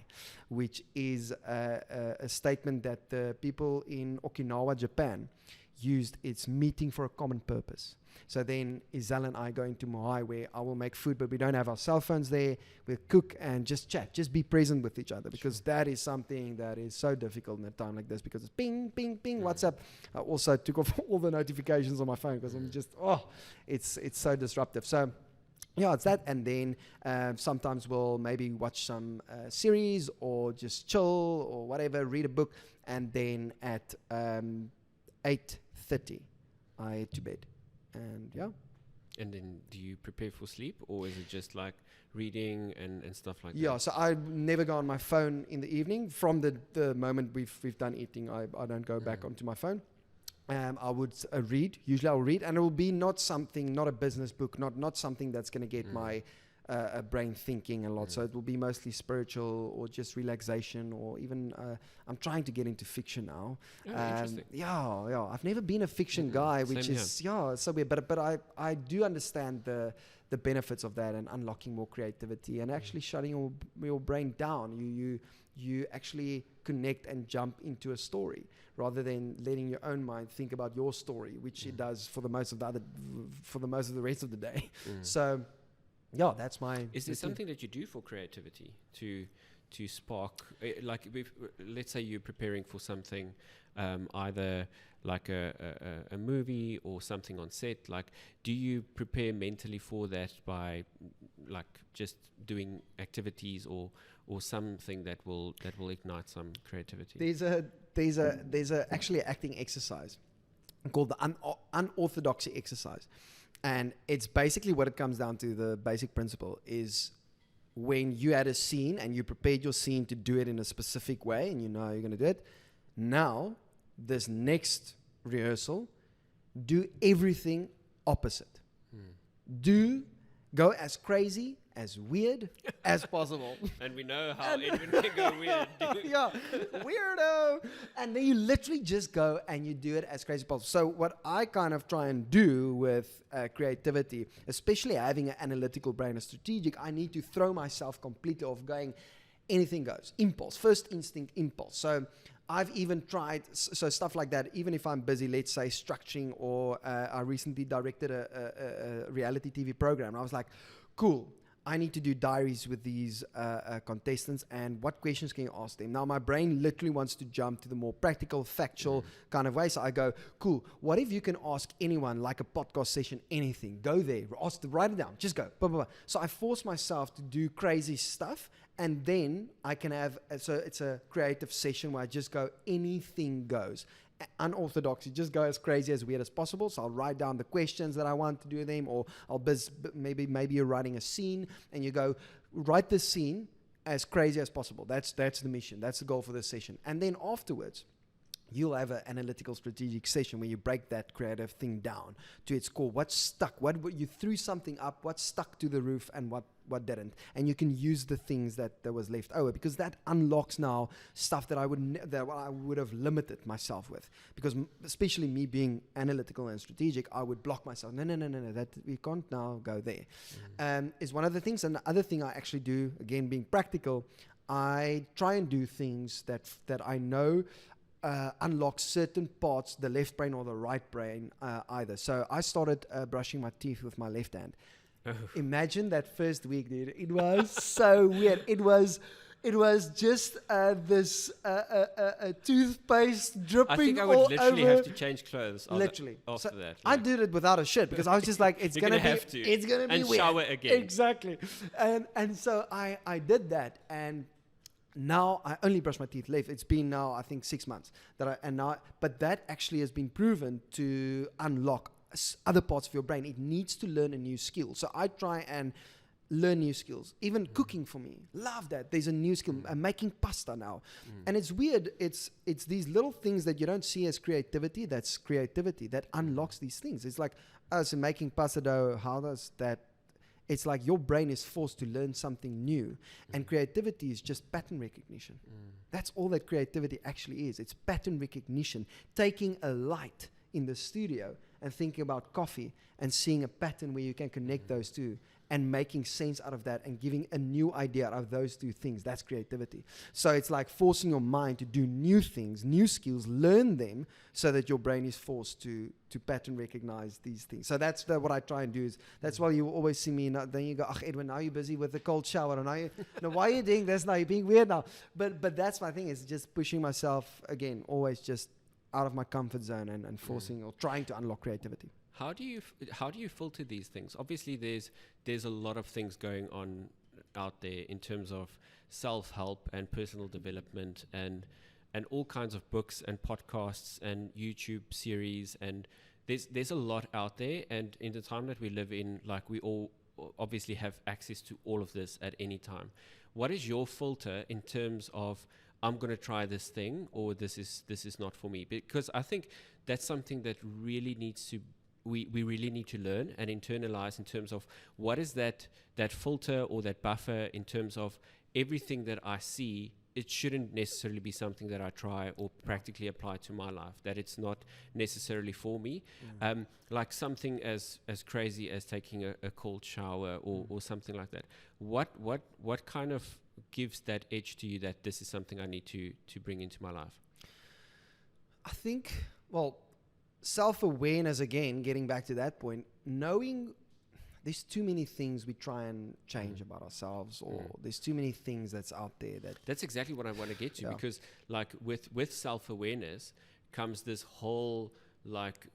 which is a statement that the people in Okinawa, Japan, used. It's meeting for a common purpose. So then Izal and I go into Muhai, where I will make food, but we don't have our cell phones there. We'll cook and just chat, just be present with each other, because that is something that is so difficult in a time like this, because it's ping, ping, ping, WhatsApp. I also took off all the notifications on my phone, because I'm just, it's so disruptive. So yeah, it's that. And then sometimes we'll maybe watch some series or just chill or whatever, read a book. And then at 8:30, I head to bed. And yeah. And then do you prepare for sleep, or is it just like reading and stuff like that? Yeah, so I never go on my phone in the evening. From the moment we've done eating, I don't go back onto my phone. I would read. Usually I'll read, and it will be not a business book, not something that's going to get my brain thinking a lot. So it will be mostly spiritual or just relaxation, or even I'm trying to get into fiction now. Interesting. Yeah. I've never been a fiction guy, which Same is so weird. But I do understand the benefits of that and unlocking more creativity and actually shutting your brain down. You actually connect and jump into a story rather than letting your own mind think about your story, which it does for the most of the rest of the day. So, yeah, that's my. Is there something that you do for creativity to spark? Like, let's say you're preparing for something, either like a movie or something on set. Like, do you prepare mentally for that by like just doing activities or something that will ignite some creativity? There's actually an acting exercise called the unorthodoxy exercise, and it's basically what it comes down to. The basic principle is when you had a scene and you prepared your scene to do it in a specific way, and you know how you're going to do it. Now, this next rehearsal, do everything opposite. Go as crazy, as weird as possible. And we know how Edwin can go weird. Yeah, weirdo. And then you literally just go and you do it as crazy as possible. So what I kind of try and do with creativity, especially having an analytical brain, a strategic, I need to throw myself completely off, going anything goes. Impulse, first instinct, impulse. So I've even tried, so stuff like that, even if I'm busy, let's say structuring, or I recently directed a reality TV program. I was like, cool, I need to do diaries with these contestants, and what questions can you ask them? Now, my brain literally wants to jump to the more practical, factual kind of way. So I go, cool, what if you can ask anyone, like a podcast session, anything? Go there, write it down, just go. Blah, blah, blah. So I force myself to do crazy stuff, and then I can have, so it's a creative session where I just go, anything goes. Unorthodox, you just go as crazy, as weird as possible. So I'll write down the questions that I want to do them, or maybe you're writing a scene and you go, write the scene as crazy as possible. That's the mission. That's the goal for this session. And then afterwards, you'll have an analytical strategic session where you break that creative thing down to its core. What's stuck? What you threw something up, what stuck to the roof and what didn't. And you can use the things that was left over, because that unlocks now stuff that I would have limited myself with. Because especially me being analytical and strategic, I would block myself. No, that we can't now go there. Is one of the things. And the other thing I actually do, again, being practical, I try and do things that I know unlock certain parts, the left brain or the right brain either. So I started brushing my teeth with my left hand. Imagine that first week, dude. It was so weird. It was just this toothpaste dripping all over. I think I would literally have to change clothes literally after so that. I did it without a shirt because I was just like, it's gonna be and weird. Shower again. Exactly. And so I did that, and now I only brush my teeth left. It's been now, I think, 6 months but that actually has been proven to unlock other parts of your brain. It needs to learn a new skill. So I try and learn new skills. Even cooking for me, love that. There's a new skill. I'm making pasta now, and it's weird. It's these little things that you don't see as creativity. That's creativity that unlocks these things. It's like, so making pasta dough. How does that? It's like your brain is forced to learn something new. And creativity is just pattern recognition. That's all that creativity actually is. It's pattern recognition. Taking a light in the studio and thinking about coffee and seeing a pattern where you can connect those two and making sense out of that and giving a new idea out of those two things. That's creativity. So it's like forcing your mind to do new things, new skills, learn them so that your brain is forced to pattern recognize these things. So that's what I try and do. That's why you always see me, then you go, Edwin, now you're busy with the cold shower. And why are you doing this now? You're being weird now. But that's my thing, is just pushing myself, again, always just out of my comfort zone and forcing or trying to unlock creativity. How do you filter these things? Obviously, there's a lot of things going on out there in terms of self-help and personal development and all kinds of books and podcasts and YouTube series, and there's a lot out there. And in the time that we live in, like, we all obviously have access to all of this at any time. What is your filter in terms of, I'm going to try this thing, or this is not for me? Because I think that's something that really needs to, we really need to learn and internalize in terms of what is that filter or that buffer in terms of everything that I see. It shouldn't necessarily be something that I try or practically apply to my life, that it's not necessarily for me. Like something as crazy as taking a cold shower or something like that. What kind of gives that edge to you that this is something I need to bring into my life? I think, well, self-awareness, again, getting back to that point, knowing there's too many things we try and change about ourselves, or there's too many things that's out there. That's exactly what I want to get to, because like with self-awareness comes this whole like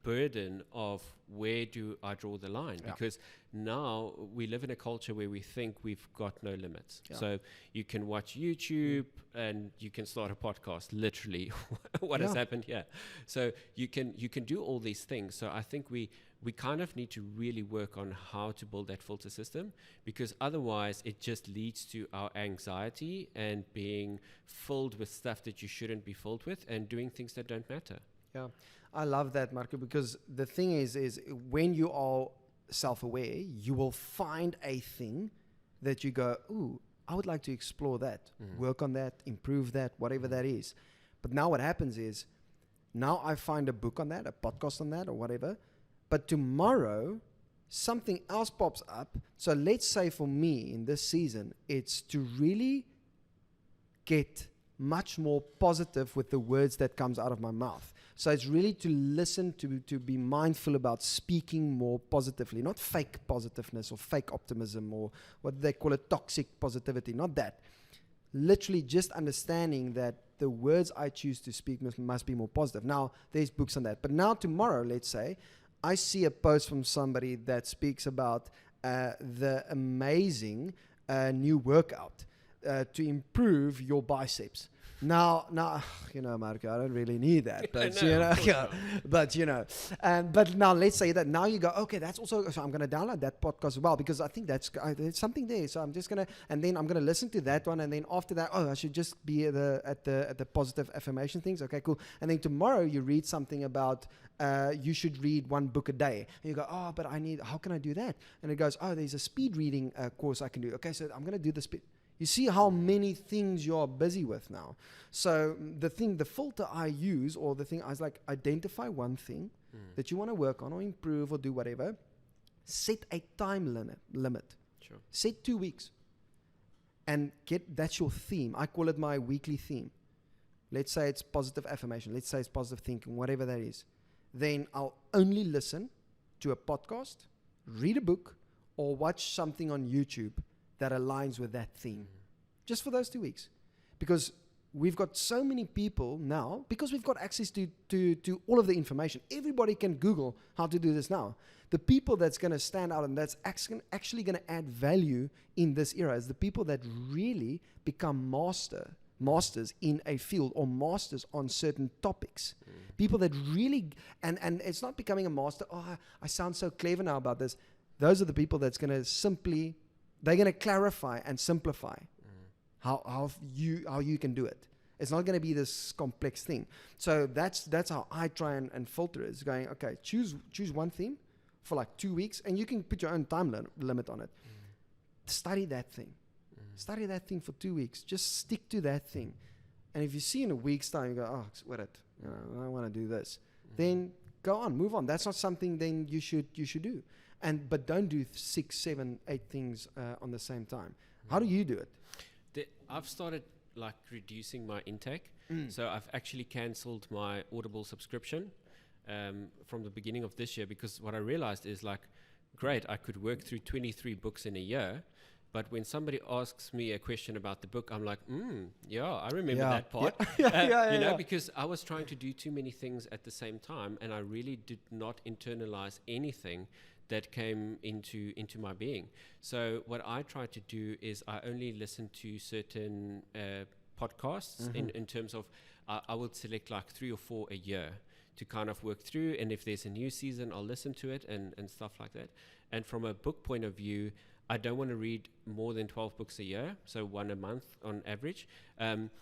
burden of where do I draw the line? Because now we live in a culture where we think we've got no limits. So you can watch YouTube and you can start a podcast, literally what has happened here. So you can do all these things. So I think we kind of need to really work on how to build that filter system, because otherwise it just leads to our anxiety and being filled with stuff that you shouldn't be filled with and doing things that don't matter. Yeah, I love that, Marco, because the thing is when you are self-aware, you will find a thing that you go, ooh, I would like to explore that, work on that, improve that, whatever that is. But now what happens is, now I find a book on that, a podcast on that, or whatever. But tomorrow, something else pops up. So let's say for me in this season, it's to really get much more positive with the words that comes out of my mouth. So it's really to listen, to be mindful about speaking more positively, not fake positiveness or fake optimism or what they call it, toxic positivity, not that. Literally just understanding that the words I choose to speak must be more positive. Now, there's books on that. But now tomorrow, let's say, I see a post from somebody that speaks about the amazing new workout to improve your biceps. Now, you know, Marco, I don't really need that, but but now let's say that now you go, okay, that's also, so I'm going to download that podcast as well, because I think there's something there. So I'm just going to, and then I'm going to listen to that one. And then after that, I should just be at the positive affirmation things. Okay, cool. And then tomorrow you read something about, you should read one book a day. And you go, but how can I do that? And it goes, there's a speed reading course I can do. Okay, so I'm going to do the speed. You see how many things you're busy with now. So the filter I use, or the thing I was like, identify one thing that you want to work on or improve or do whatever. Set a time limit. Sure. Set 2 weeks. And that's your theme. I call it my weekly theme. Let's say it's positive affirmation. Let's say it's positive thinking, whatever that is. Then I'll only listen to a podcast, read a book, or watch something on YouTube that aligns with that theme, just for those 2 weeks. Because we've got so many people now, because we've got access to all of the information. Everybody can Google how to do this now. The people that's going to stand out and that's actually going to add value in this era is the people that really become masters in a field, or masters on certain topics. People that really, and it's not becoming a master, I sound so clever now about this. Those are the people that's going to they're going to clarify and simplify how you can do it. It's not going to be this complex thing. So that's how I try and filter it. It's going, okay, choose one theme for like 2 weeks, and you can put your own time limit on it. Study that thing. Study that thing for 2 weeks. Just stick to that thing. And if you see in a week's time, you go, sweat it. I don't want to do this. Then go on, move on. That's not something then you should do. But don't do 6, 7, 8 things on the same time. How do you do it? I've started like reducing my intake. So I've actually cancelled my Audible subscription from the beginning of this year, because what I realized is like, great, I could work through 23 books in a year, But when somebody asks me a question about the book, I'm like, yeah, I remember Yeah. that part. You know, because I was trying to do too many things at the same time, and I really did not internalize anything that came into my being. So what I try to do is I only listen to certain podcasts in terms of I would select like 3 or 4 a year to kind of work through, and if there's a new season, I'll listen to it and stuff like that. And from a book point of view, I don't want to read more than 12 books a year, so 1 a month on average.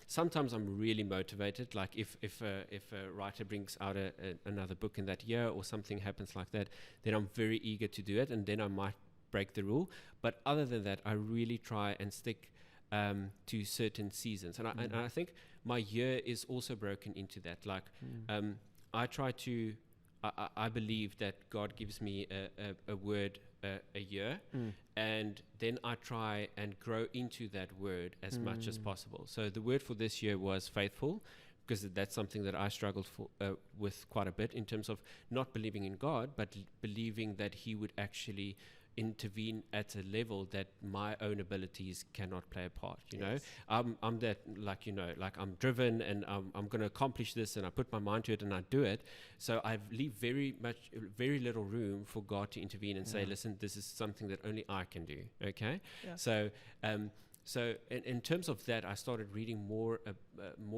Sometimes I'm really motivated, like if a writer brings out another book in that year or something happens like that, then I'm very eager to do it, and then I might break the rule. But other than that, I really try and stick to certain seasons. And I think my year is also broken into that. Like I try to, I believe that God gives me a word a year, and then I try and grow into that word as much as possible. So the word for this year was faithful, because that's something that I struggled with quite a bit in terms of not believing in God, but believing that He would actually intervene at a level that my own abilities cannot play a part. You know, I'm that, like, you know, like I'm driven and I'm going to accomplish this, and I put my mind to it and I do it. So I leave very little room for God to intervene and say, listen, this is something that only I can do. Okay. So so in terms of that, I started reading more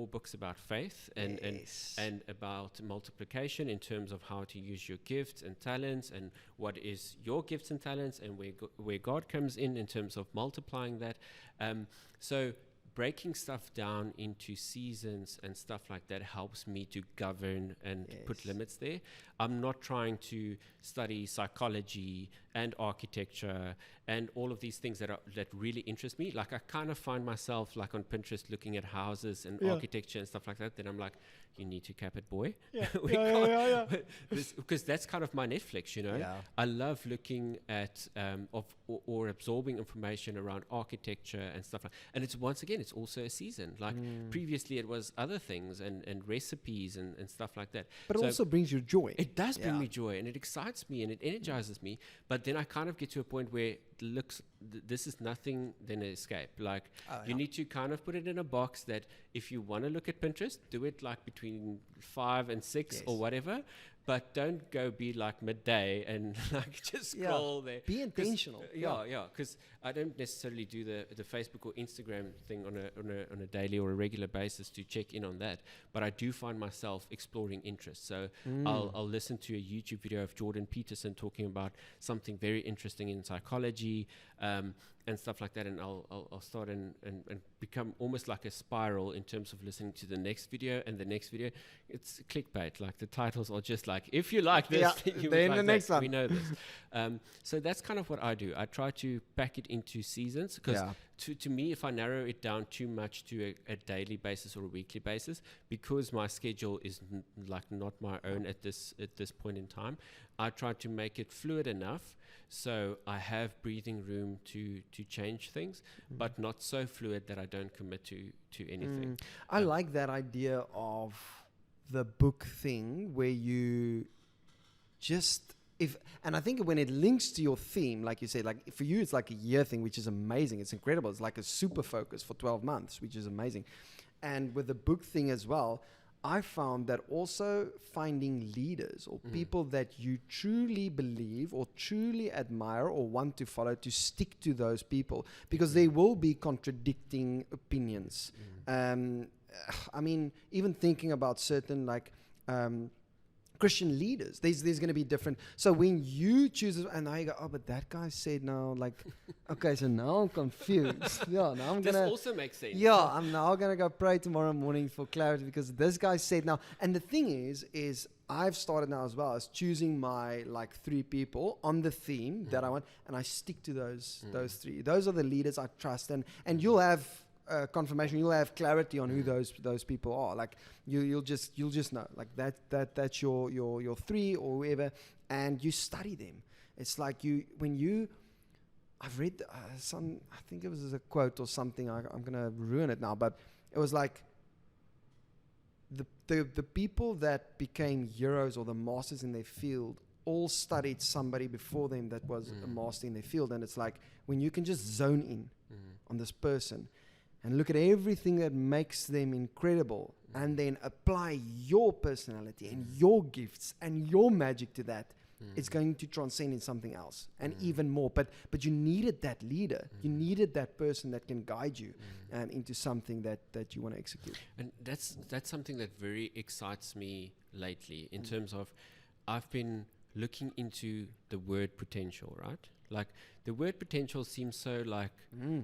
books about faith and about multiplication in terms of how to use your gifts and talents, and what is your gifts and talents, and where God comes in terms of multiplying that. So breaking stuff down into seasons and stuff like that helps me to govern and put limits there. I'm not trying to study psychology and architecture and all of these things that really interest me. Like I kind of find myself like on Pinterest looking at houses and architecture and stuff like that. Then I'm like, you need to cap it, boy. Because that's kind of my Netflix, you know. I love looking at or absorbing information around architecture and stuff like. And it's it's also a season. Like previously, it was other things and recipes and stuff like that. But it also brings you joy. It does bring me joy, and it excites me and it energizes me. But then I kind of get to a point where this is nothing than an escape. Like you need to kind of put it in a box that if you want to look at Pinterest, do it like between 5 and 6 or whatever. But don't go be like midday and like just scroll there. Be intentional. Because I don't necessarily do the Facebook or Instagram thing on a daily or a regular basis to check in on that. But I do find myself exploring interests. So I'll listen to a YouTube video of Jordan Peterson talking about something very interesting in psychology and stuff like that, and I'll start and become almost like a spiral in terms of listening to the next video and the next video. It's clickbait. Like the titles are just like, if you like this, you then like the next one. We know this. So that's kind of what I do. I try to pack it into seasons, because to me, if I narrow it down too much to a daily basis or a weekly basis, because my schedule is not my own at this point in time, I try to make it fluid enough so I have breathing room to change things, but not so fluid that I don't commit to anything. I like that idea of the book thing where you just and I think when it links to your theme, like you said, like for you it's like a year thing, which is amazing. It's incredible. It's like a super focus for 12 months, which is amazing. And with the book thing as well, I found that also finding leaders or people that you truly believe or truly admire or want to follow, to stick to those people, because there will be contradicting opinions. I mean, even thinking about certain like Christian leaders, there's going to be different. So when you choose, and now you go, oh, but that guy said no, like, okay, so now I'm confused. Now I'm this gonna. also makes sense. I'm now gonna go pray tomorrow morning for clarity, because this guy said now. And the thing is I've started now as well as choosing my like 3 people on the theme that I want, and I stick to those 3. Those are the leaders I trust, and you'll have confirmation. You'll have clarity on who those people are. Like you'll just know like that's your 3 or whoever, and you study them. It's like I've read some. I think it was a quote or something. I'm gonna ruin it now, but it was like the people that became heroes or the masters in their field all studied somebody before them that was a master in their field, and it's like when you can just zone in on this person and look at everything that makes them incredible, and then apply your personality and your gifts and your magic to that, it's going to transcend in something else and even more. But you needed that leader. You needed that person that can guide you into something that you want to execute. And that's something that very excites me lately in terms of I've been looking into the word potential, right? Like the word potential seems so like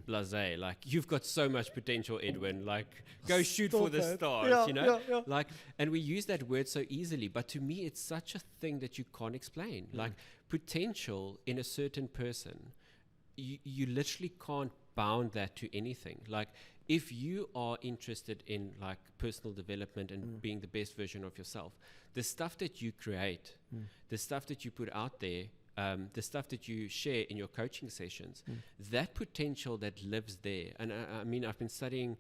blasé, like you've got so much potential, Edwin, like go shoot for the stars, you know? Yeah. Like, and we use that word so easily, but to me it's such a thing that you can't explain. Like potential in a certain person, you literally can't bound that to anything. Like if you are interested in like personal development and being the best version of yourself, the stuff that you create, the stuff that you put out there, the stuff that you share in your coaching sessions, that potential that lives there. And I mean, I've been studying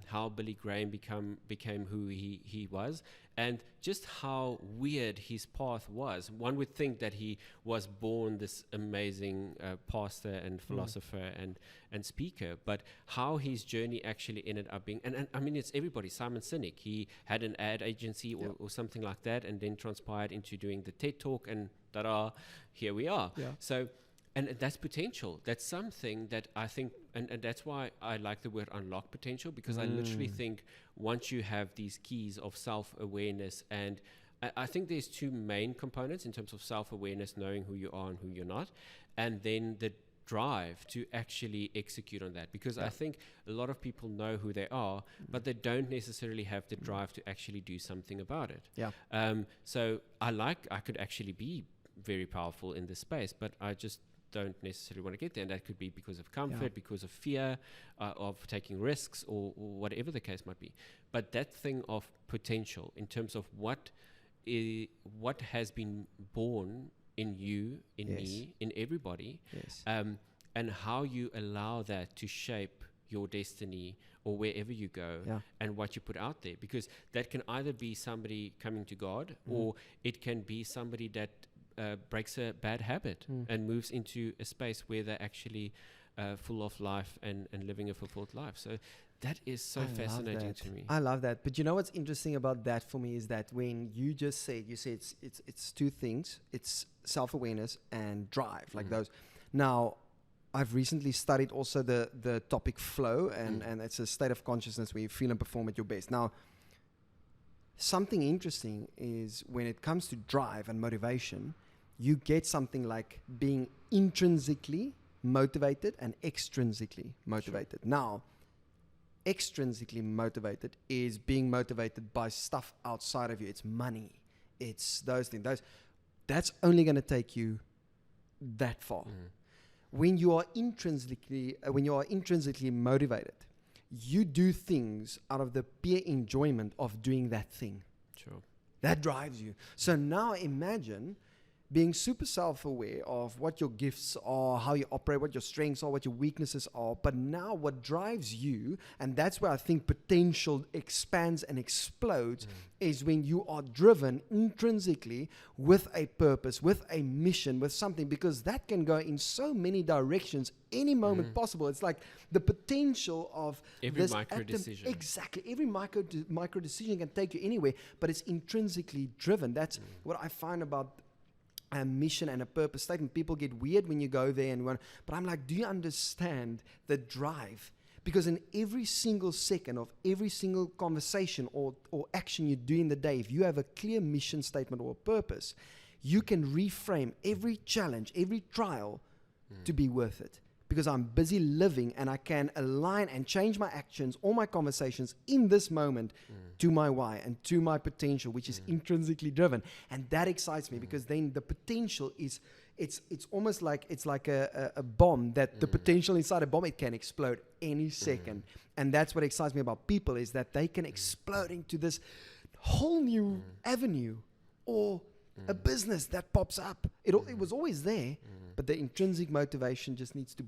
how Billy Graham became who he was, and just how weird his path was. One would think that he was born this amazing pastor and philosopher and speaker, but how his journey actually ended up being, and I mean, it's everybody. Simon Sinek, he had an ad agency or something like that, and then transpired into doing the TED Talk, and ta-da, here we are. Yeah. So, and that's potential. That's something that I think, and that's why I like the word unlock potential, because I literally think once you have these keys of self-awareness, and I think there's two main components in terms of self-awareness, knowing who you are and who you're not, and then the drive to actually execute on that, because I think a lot of people know who they are, but they don't necessarily have the drive to actually do something about it. So I could actually be very powerful in this space, but I just don't necessarily want to get there, and that could be because of comfort, because of fear of taking risks, or whatever the case might be. But that thing of potential in terms of what has been born in you, in me, in everybody, and how you allow that to shape your destiny or wherever you go, and what you put out there, because that can either be somebody coming to God, or it can be somebody that breaks a bad habit and moves into a space where they're actually full of life and living a fulfilled life. So that is so fascinating to me. I love that. But you know what's interesting about that for me is that when you said it's two things. It's self-awareness and drive, like those. Now, I've recently studied also the topic flow, and it's a state of consciousness where you feel and perform at your best. Now, something interesting is when it comes to drive and motivation, you get something like being intrinsically motivated and extrinsically motivated. Sure. Now, extrinsically motivated is being motivated by stuff outside of you. It's money. It's those things. That's only going to take you that far. When you are intrinsically motivated, you do things out of the pure enjoyment of doing that thing. Sure. That drives you. So now imagine being super self-aware of what your gifts are, how you operate, what your strengths are, what your weaknesses are. But now what drives you, and that's where I think potential expands and explodes, is when you are driven intrinsically with a purpose, with a mission, with something, because that can go in so many directions any moment possible. It's like the potential of every micro decision. Exactly. Every micro decision can take you anywhere, but it's intrinsically driven. That's what I find about a mission and a purpose statement. People get weird when you go there but I'm like, do you understand the drive? Because in every single second of every single conversation or action you do in the day, if you have a clear mission statement or a purpose, you can reframe every challenge, every trial to be worth it. Because I'm busy living, and I can align and change my actions, all my conversations in this moment to my why and to my potential, which is intrinsically driven. And that excites me, because then the potential is, it's almost like, it's like a bomb, that the potential inside a bomb, it can explode any second. And that's what excites me about people, is that they can explode into this whole new avenue, or a business that pops up. It was always there, but the intrinsic motivation just needs to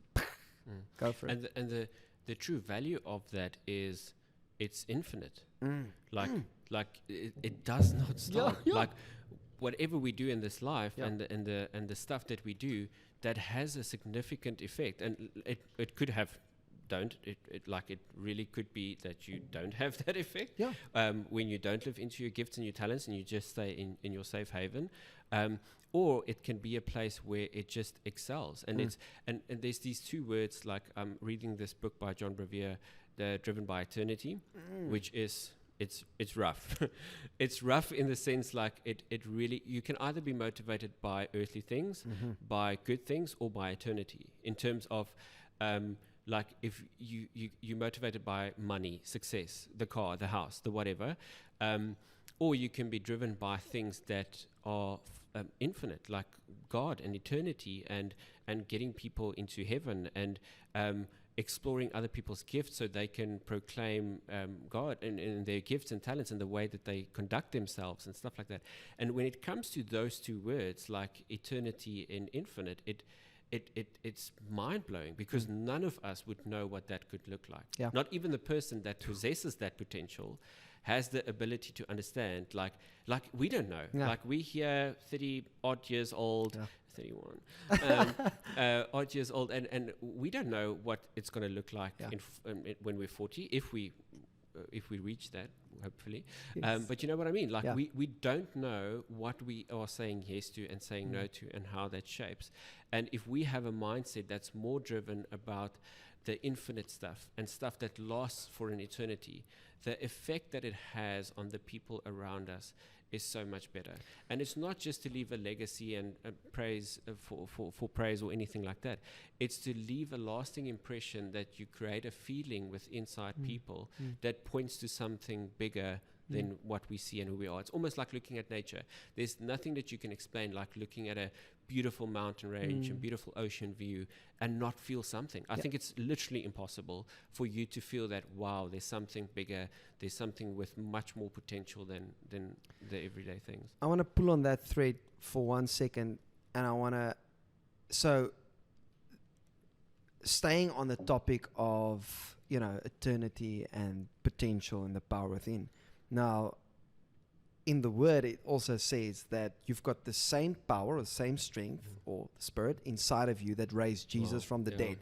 go for it. And the true value of that is it's infinite. Like it does not stop. Yeah. Like whatever we do in this life, Yeah. and the stuff that we do, that has a significant effect, and it could have. It really could be that you don't have that effect. Yeah. When you don't live into your gifts and your talents, and you just stay in your safe haven, or it can be a place where it just excels. And it's and there's these two words, like I'm reading this book by John Bevere, Driven by Eternity, which is it's rough. It's rough in the sense, like it really, you can either be motivated by earthly things, by good things, or by eternity. In terms of like if you're motivated by money, success, the car, the house, the whatever, or you can be driven by things that are infinite, like God and eternity, and getting people into heaven, and exploring other people's gifts so they can proclaim God and their gifts and talents and the way that they conduct themselves and stuff like that. And when it comes to those two words, like eternity and infinite, it's mind-blowing, because none of us would know what that could look like. Yeah. Not even the person that possesses that potential has the ability to understand, like we don't know. Yeah. Like we here 30 odd years old, 31 odd years old, and we don't know what it's going to look like when we're 40, if we reach that, hopefully. Yes. But you know what I mean? Like we don't know what we are saying yes to and saying no to, and how that shapes. And if we have a mindset that's more driven about the infinite stuff and stuff that lasts for an eternity, the effect that it has on the people around us is so much better. And it's not just to leave a legacy and praise for praise or anything like that. It's to leave a lasting impression, that you create a feeling with inside people that points to something bigger than what we see and who we are. It's almost like looking at nature. There's nothing that you can explain like looking at a beautiful mountain range and beautiful ocean view and not feel something. I think it's literally impossible for you to feel that, wow, there's something bigger, there's something with much more potential than the everyday things. I want to pull on that thread for 1 second, and I want to, so staying on the topic of, eternity and potential and the power within. Now, in the word, it also says that you've got the same power or the same strength or the spirit inside of you that raised Jesus from the dead.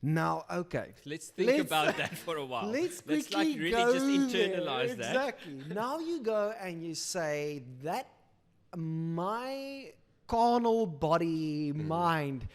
Now, okay. Let's think about that for a while. Let's like quickly really go just internalize there. that. Exactly. Now you go and you say that my carnal body, mind,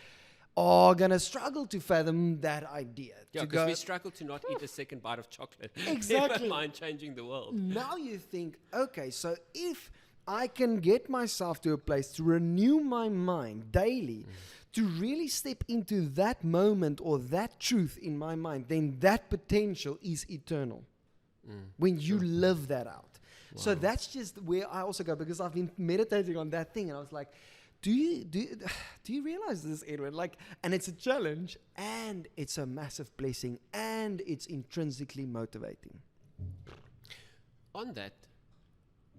are going to struggle to fathom that idea. Yeah, because we struggle to not eat a second bite of chocolate. Exactly. Never mind changing the world. Now you think, okay, so if I can get myself to a place to renew my mind daily, to really step into that moment or that truth in my mind, then that potential is eternal. When you live that out. Wow. So that's just where I also go, because I've been meditating on that thing, and I was like, do you realize this, Edwin? Like, and it's a challenge, and it's a massive blessing, and it's intrinsically motivating. On that,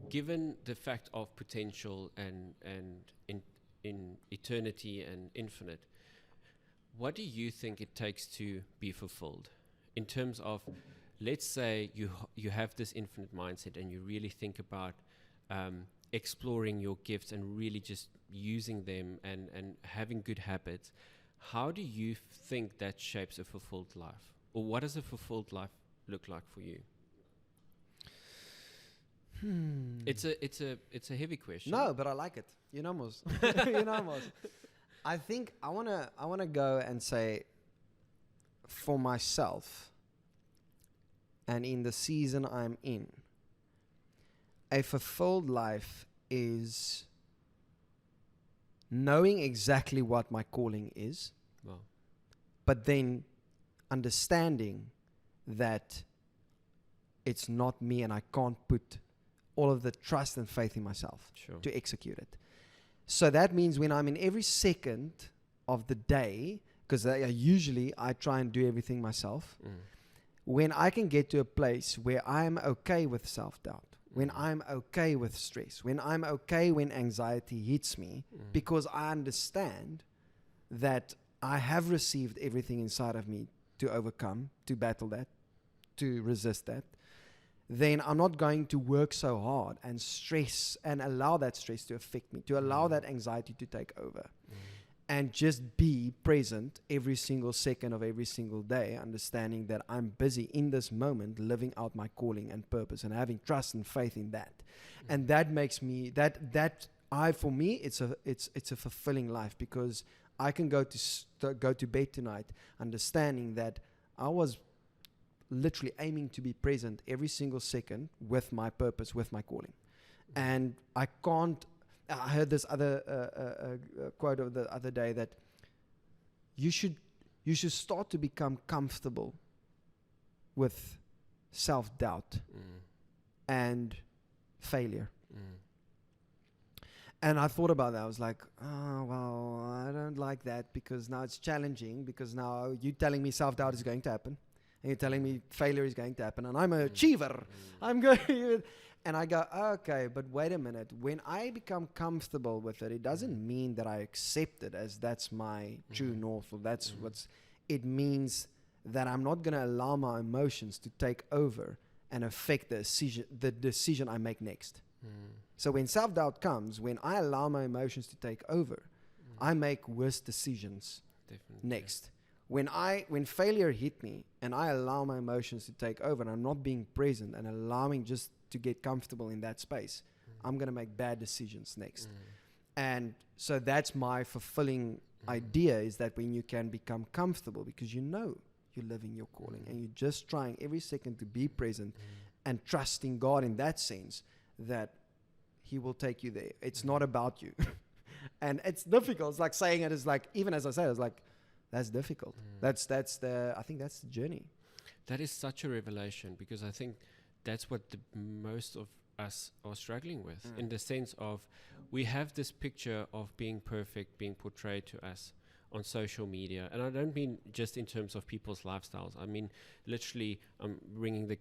given the fact of potential and in eternity and infinite, what do you think it takes to be fulfilled? In terms of, let's say you have this infinite mindset and you really think about exploring your gifts and really just using them and having good habits. How do you think that shapes a fulfilled life? Or what does a fulfilled life look like for you? It's a heavy question. No, but I like it. Mos. Mos. I think I wanna go and say, for myself, and in the season I'm in, a fulfilled life is knowing exactly what my calling is, but then understanding that it's not me and I can't put all of the trust and faith in myself to execute it. So that means when I'm in every second of the day, because usually I try and do everything myself, when I can get to a place where I'm okay with self-doubt, when I'm okay with stress, when I'm okay when anxiety hits me, because I understand that I have received everything inside of me to overcome, to battle that, to resist that, then I'm not going to work so hard and stress and allow that stress to affect me, to allow that anxiety to take over. And just be present every single second of every single day, understanding that I'm busy in this moment, living out my calling and purpose, and having trust and faith in that. And that makes me for me, it's a fulfilling life, because I can go to bed tonight understanding that I was literally aiming to be present every single second with my purpose, with my calling. And I heard this other quote of the other day, that you should start to become comfortable with self-doubt and failure. And I thought about that. I was like, oh, well, I don't like that, because now it's challenging, because now you're telling me self-doubt is going to happen, and you're telling me failure is going to happen, and I'm an achiever. I'm going... And I go, okay, but wait a minute. When I become comfortable with it, it doesn't mean that I accept it as that's my true north, or that's it means that I'm not going to allow my emotions to take over and affect the decision I make next. So when self-doubt comes, when I allow my emotions to take over, I make worse decisions next. When failure hit me and I allow my emotions to take over, and I'm not being present and allowing just to get comfortable in that space, I'm going to make bad decisions next. And so that's my fulfilling idea, is that when you can become comfortable, because you know you're living your calling, and you're just trying every second to be present and trusting God in that sense, that He will take you there. It's not about you. And it's difficult. It's like saying it is like, even as I said, it's like, that's difficult. I think that's the journey. That is such a revelation, because I think that's what the most of us are struggling with, in the sense of we have this picture of being perfect being portrayed to us on social media. And I don't mean just in terms of people's lifestyles. I mean, literally, I'm bringing the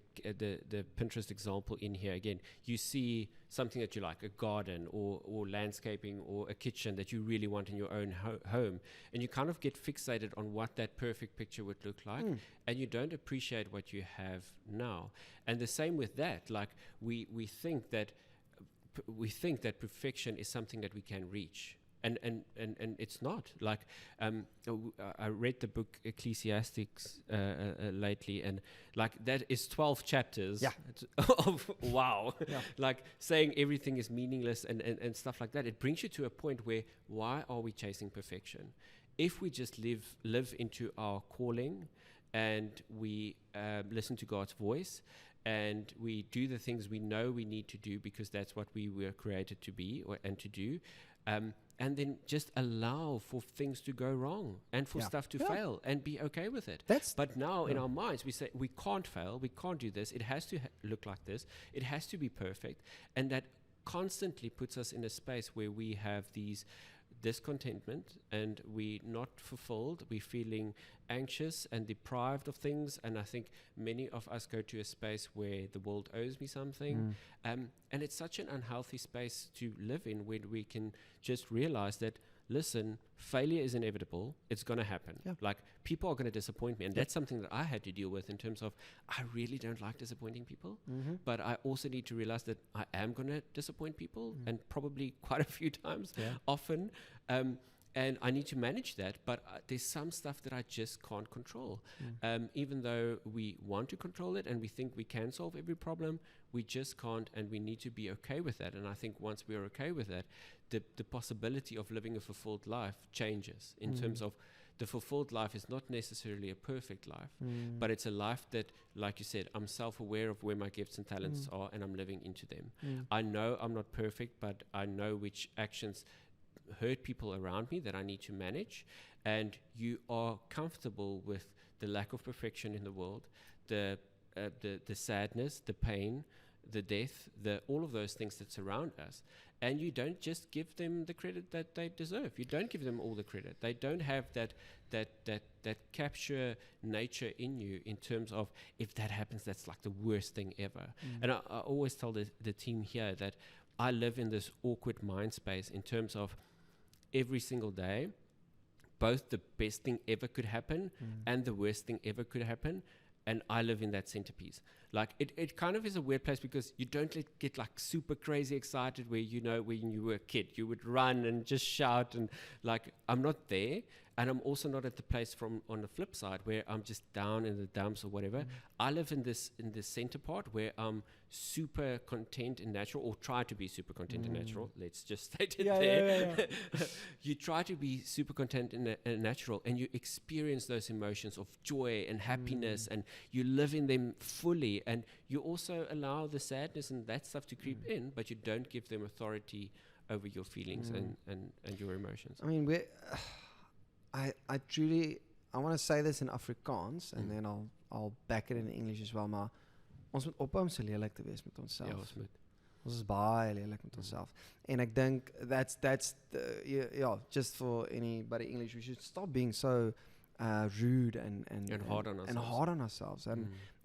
Pinterest example in here again. You see something that you like, a garden or landscaping or a kitchen that you really want in your own home. And you kind of get fixated on what that perfect picture would look like. And you don't appreciate what you have now. And the same with that. Like we think that perfection is something that we can reach. And it's not. Like I read the book Ecclesiastes lately, and like that is 12 chapters of wow. Like saying everything is meaningless and stuff like that. It brings you to a point where, why are we chasing perfection? If we just live into our calling, and we listen to God's voice, and we do the things we know we need to do, because that's what we were created to be and to do, and then just allow for things to go wrong and for stuff to fail, and be okay with it. But now in our minds, we say, we can't fail, we can't do this, it has to look like this, it has to be perfect. And that constantly puts us in a space where we have these discontentment, and we're not fulfilled, we're feeling anxious and deprived of things. And I think many of us go to a space where the world owes me something, and it's such an unhealthy space to live in, where we can just realize that, listen, failure is inevitable, it's going to happen. Like, people are going to disappoint me, and that's something that I had to deal with, in terms of, I really don't like disappointing people, but I also need to realize that I am going to disappoint people, and probably quite a few times, often, and I need to manage that. But there's some stuff that I just can't control, even though we want to control it and we think we can solve every problem, we just can't, and we need to be okay with that. And I think once we're okay with that, the possibility of living a fulfilled life changes, in terms of, the fulfilled life is not necessarily a perfect life, but it's a life that, like you said, I'm self-aware of where my gifts and talents are, and I'm living into them. I know I'm not perfect, but I know which actions hurt people around me that I need to manage. And you are comfortable with the lack of perfection in the world, the sadness, the pain, the death, all of those things that surround us. And you don't just give them the credit that they deserve. You don't give them all the credit. They don't have that capture nature in you, in terms of, if that happens, that's like the worst thing ever. And I always tell the team here that I live in this awkward mind space, in terms of, every single day, both the best thing ever could happen and the worst thing ever could happen. and I live in that centerpiece. Like it kind of is a weird place because you don't get like super crazy excited where, you know, when you were a kid, you would run and just shout, and like I'm not there. And I'm also not at the place from on the flip side where I'm just down in the dumps or whatever. I live in this center part where I'm super content and natural, or try to be super content and natural. Let's just state it there. Yeah. You try to be super content and natural, and you experience those emotions of joy and happiness, and you live in them fully. And you also allow the sadness and that stuff to creep in, but you don't give them authority over your feelings and your emotions. I mean, I truly, I want to say this in Afrikaans, and then I'll back it in English as well, maar ons moet ophou om so lelik te wees met onsself. Ja, ons moet. Ons is baie lelik met onsself. En ek dink that's the, just for anybody English, we should stop being so rude and hard on ourselves. And hard on ourselves.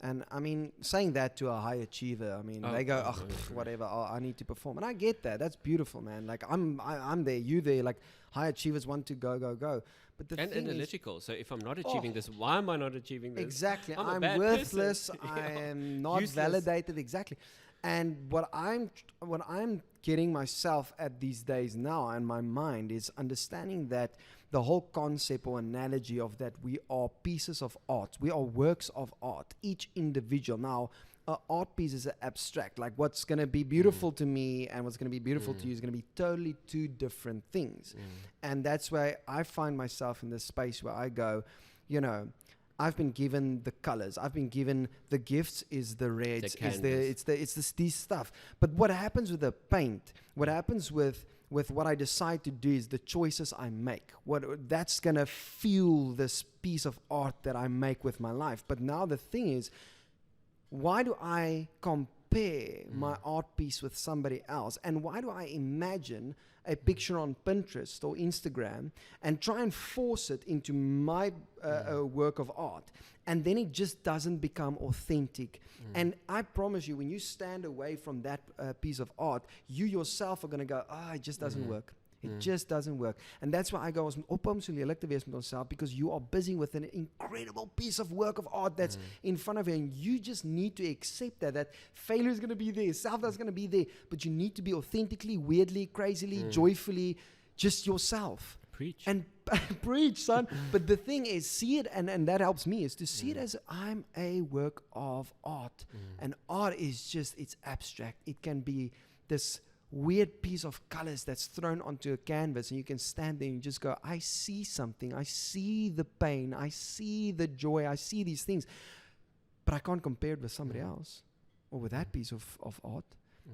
And I mean, saying that to a high achiever, I mean, they go, whatever, I need to perform. And I get that. That's beautiful, man. Like I'm there, you there. Like high achievers want to go. But the thing analytical. So if I'm not achieving this, why am I not achieving this? Exactly. I'm worthless. I am not validated. Exactly. And what I'm getting myself at these days now in my mind is understanding that the whole concept or analogy of that we are pieces of art. We are works of art, each individual. Now, an art piece is abstract. Like what's going to be beautiful to me and what's going to be beautiful to you is going to be totally two different things. And that's why I find myself in this space where I go, you know, I've been given the colors. I've been given the gifts is the reds, it's this stuff. But what happens with the paint, what happens with what I decide to do is the choices I make. That's going to fuel this piece of art that I make with my life. But now the thing is, why do I compare my art piece with somebody else? And why do I imagine a picture on Pinterest or Instagram and try and force it into my work of art? And then it just doesn't become authentic. And I promise you, when you stand away from that piece of art, you yourself are going to go, it just doesn't work. It just doesn't work. And that's why I go, ons moet ophou om so lelik te wees met onsself, because you are busy with an incredible piece of work of art that's in front of you, and you just need to accept that failure is going to be there, self-doubt is going to be there, but you need to be authentically, weirdly, crazily, joyfully, just yourself. Preach. And preach, son. But the thing is, see it, and that helps me, is to see it as I'm a work of art. And art is just, it's abstract. It can be this weird piece of colors that's thrown onto a canvas, and you can stand there and you just go, I see something. I see the pain. I see the joy. I see these things. But I can't compare it with somebody else or with that piece of art.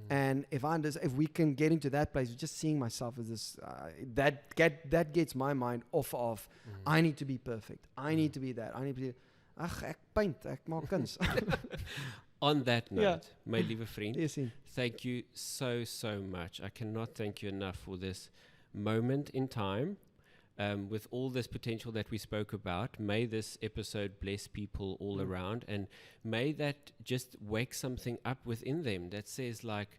And if we can get into that place, just seeing myself as this, that gets my mind off of, I need to be perfect. I need to be that. I need to be, ek paint, ek maak kuns. On that note, my lieve vriend, yes, thank you so much. I cannot thank you enough for this moment in time. With all this potential that we spoke about, may this episode bless people all around, and may that just wake something up within them that says, like,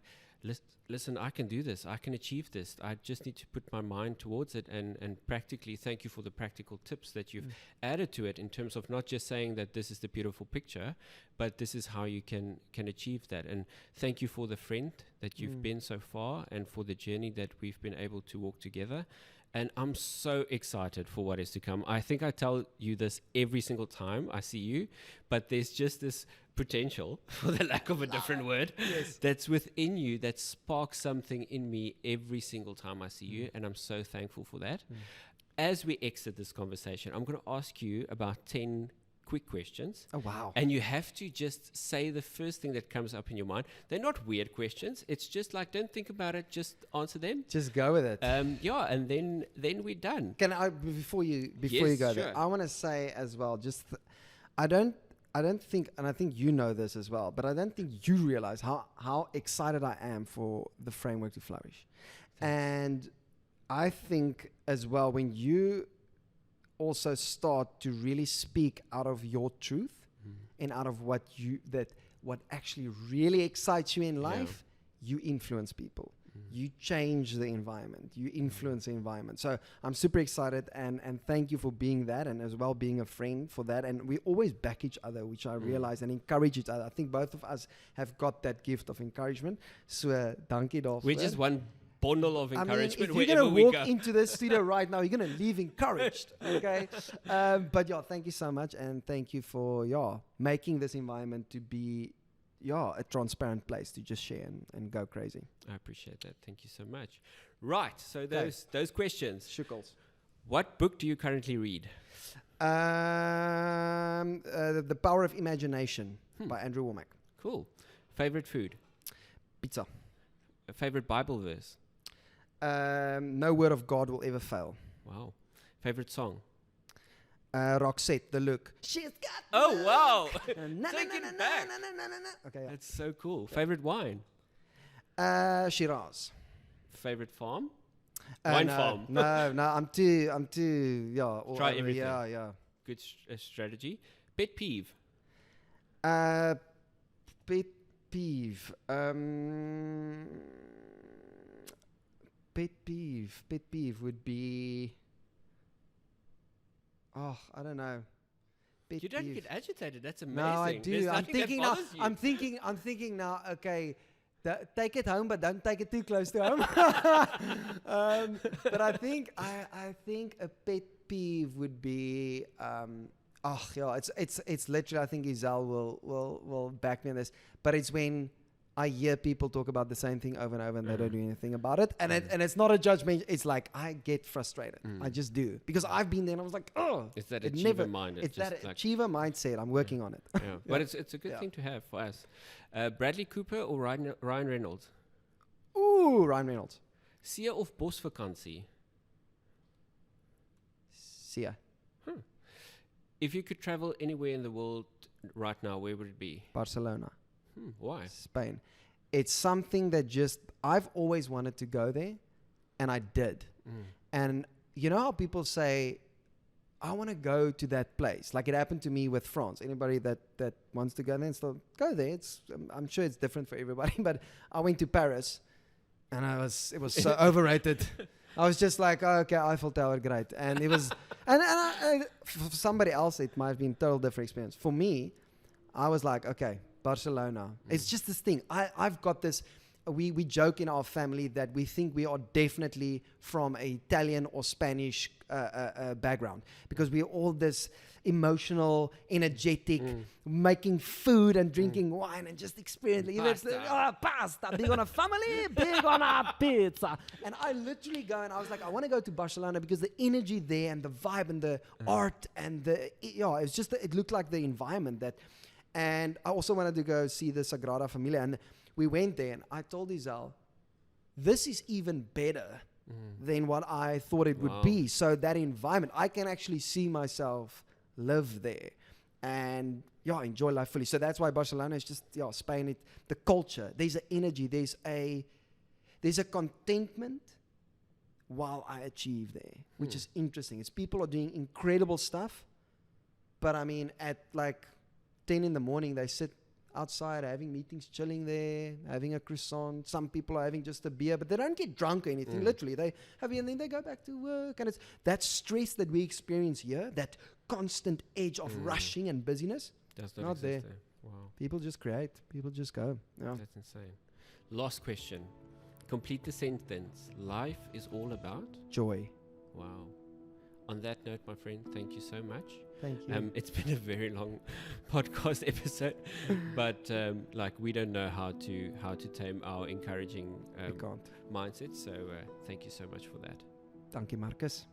listen, I can do this, I can achieve this, I just need to put my mind towards it. And practically, thank you for the practical tips that you've added to it, in terms of not just saying that this is the beautiful picture, but this is how you can achieve that. And thank you for the friend that you've been so far, and for the journey that we've been able to walk together. And I'm so excited for what is to come. I think I tell you this every single time I see you, but there's just this potential, for the lack of a different word, that's within you that sparks something in me every single time I see you. And I'm so thankful for that. As we exit this conversation, I'm going to ask you about 10 quick questions. Oh, wow. And you have to just say the first thing that comes up in your mind. They're not weird questions. It's just like, don't think about it, just answer them. Just go with it. And then we're done. Can I, before you go there, I want to say as well, just I don't think, and I think you know this as well, but I don't think you realize how excited I am for the framework to flourish. And I think as well, when you also start to really speak out of your truth and out of what actually really excites you in life, you influence people. you change the environment, you influence the environment. So I'm super excited, and thank you for being that, and as well being a friend for that. And we always back each other, which I realize, and encourage each other. I think both of us have got that gift of encouragement. So dankie daarvoor. We're just one bundle of encouragement. I mean, if you're going to walk into this studio right now, you're going to leave encouraged, okay? But yeah, thank you so much, and thank you for making this environment to be a transparent place to just share and go crazy. I appreciate that. Thank you so much. Right, so those questions. Shuckles. What book do you currently read? The Power of Imagination by Andrew Womack. Cool. Favorite food? Pizza. A favorite Bible verse? No word of God will ever fail. Wow. Favorite song? Roxette, The Look. She's got wow. Okay. That's so cool. Favorite wine? Shiraz. Favorite farm? Wine farm. No, I'm too, Try everything. Yeah. Good strategy. Pet peeve? Pet peeve. Pet peeve would be... I don't know. You don't get agitated. That's amazing. No, I do. There's I'm nothing that bothers you. I'm thinking now. Okay, take it home, but don't take it too close to home. But I think a pet peeve would be. It's literally. I think Isel will back me on this. But it's when I hear people talk about the same thing over and over, and they don't do anything about it. And it's not a judgment. It's like I get frustrated. I just do, because I've been there and I was like, it's that achiever mind. It's that achiever mindset. I'm working on it. Yeah. But it's a good thing to have for us. Bradley Cooper or Ryan Reynolds? Ooh, Ryan Reynolds. See of bosvakansie? See. If you could travel anywhere in the world right now, where would it be? Barcelona. Why? Spain. It's something that I've always wanted to go there, and I did. And you know how people say, I want to go to that place. Like it happened to me with France. Anybody that wants to go there and still go there, I'm sure it's different for everybody. But I went to Paris, and it was so overrated. I was just like, okay, Eiffel Tower, great. And it was, and for somebody else, it might have been a total different experience. For me, I was like, okay, Barcelona. It's just this thing. I've got this. We joke in our family that we think we are definitely from an Italian or Spanish background, because we're all this emotional, energetic, making food and drinking wine and just experiencing. Pasta, big on a family, big on a pizza. And I literally go and I was like, I want to go to Barcelona because the energy there and the vibe and the art and it's just, it looked like the environment that. And I also wanted to go see the Sagrada Familia. And we went there, and I told Isel, this is even better than what I thought it would be. So that environment, I can actually see myself live there and enjoy life fully. So that's why Barcelona is just Spain. The culture, there's an energy, there's a contentment while I achieve there, which is interesting. It's people are doing incredible stuff, but I mean at like 10 in the morning, they sit outside having meetings, chilling there, having a croissant. Some people are having just a beer, but they don't get drunk or anything. Literally, they have and then they go back to work. And it's that stress that we experience here, that constant edge of rushing and busyness. Does not there. Wow. People just create. People just go. Yeah. That's insane. Last question. Complete the sentence. Life is all about joy. Wow. On that note, my friend, thank you so much. Thank you. It's been a very long podcast episode, but we don't know how to tame our encouraging mindset. So thank you so much for that. Dankie, Marcus.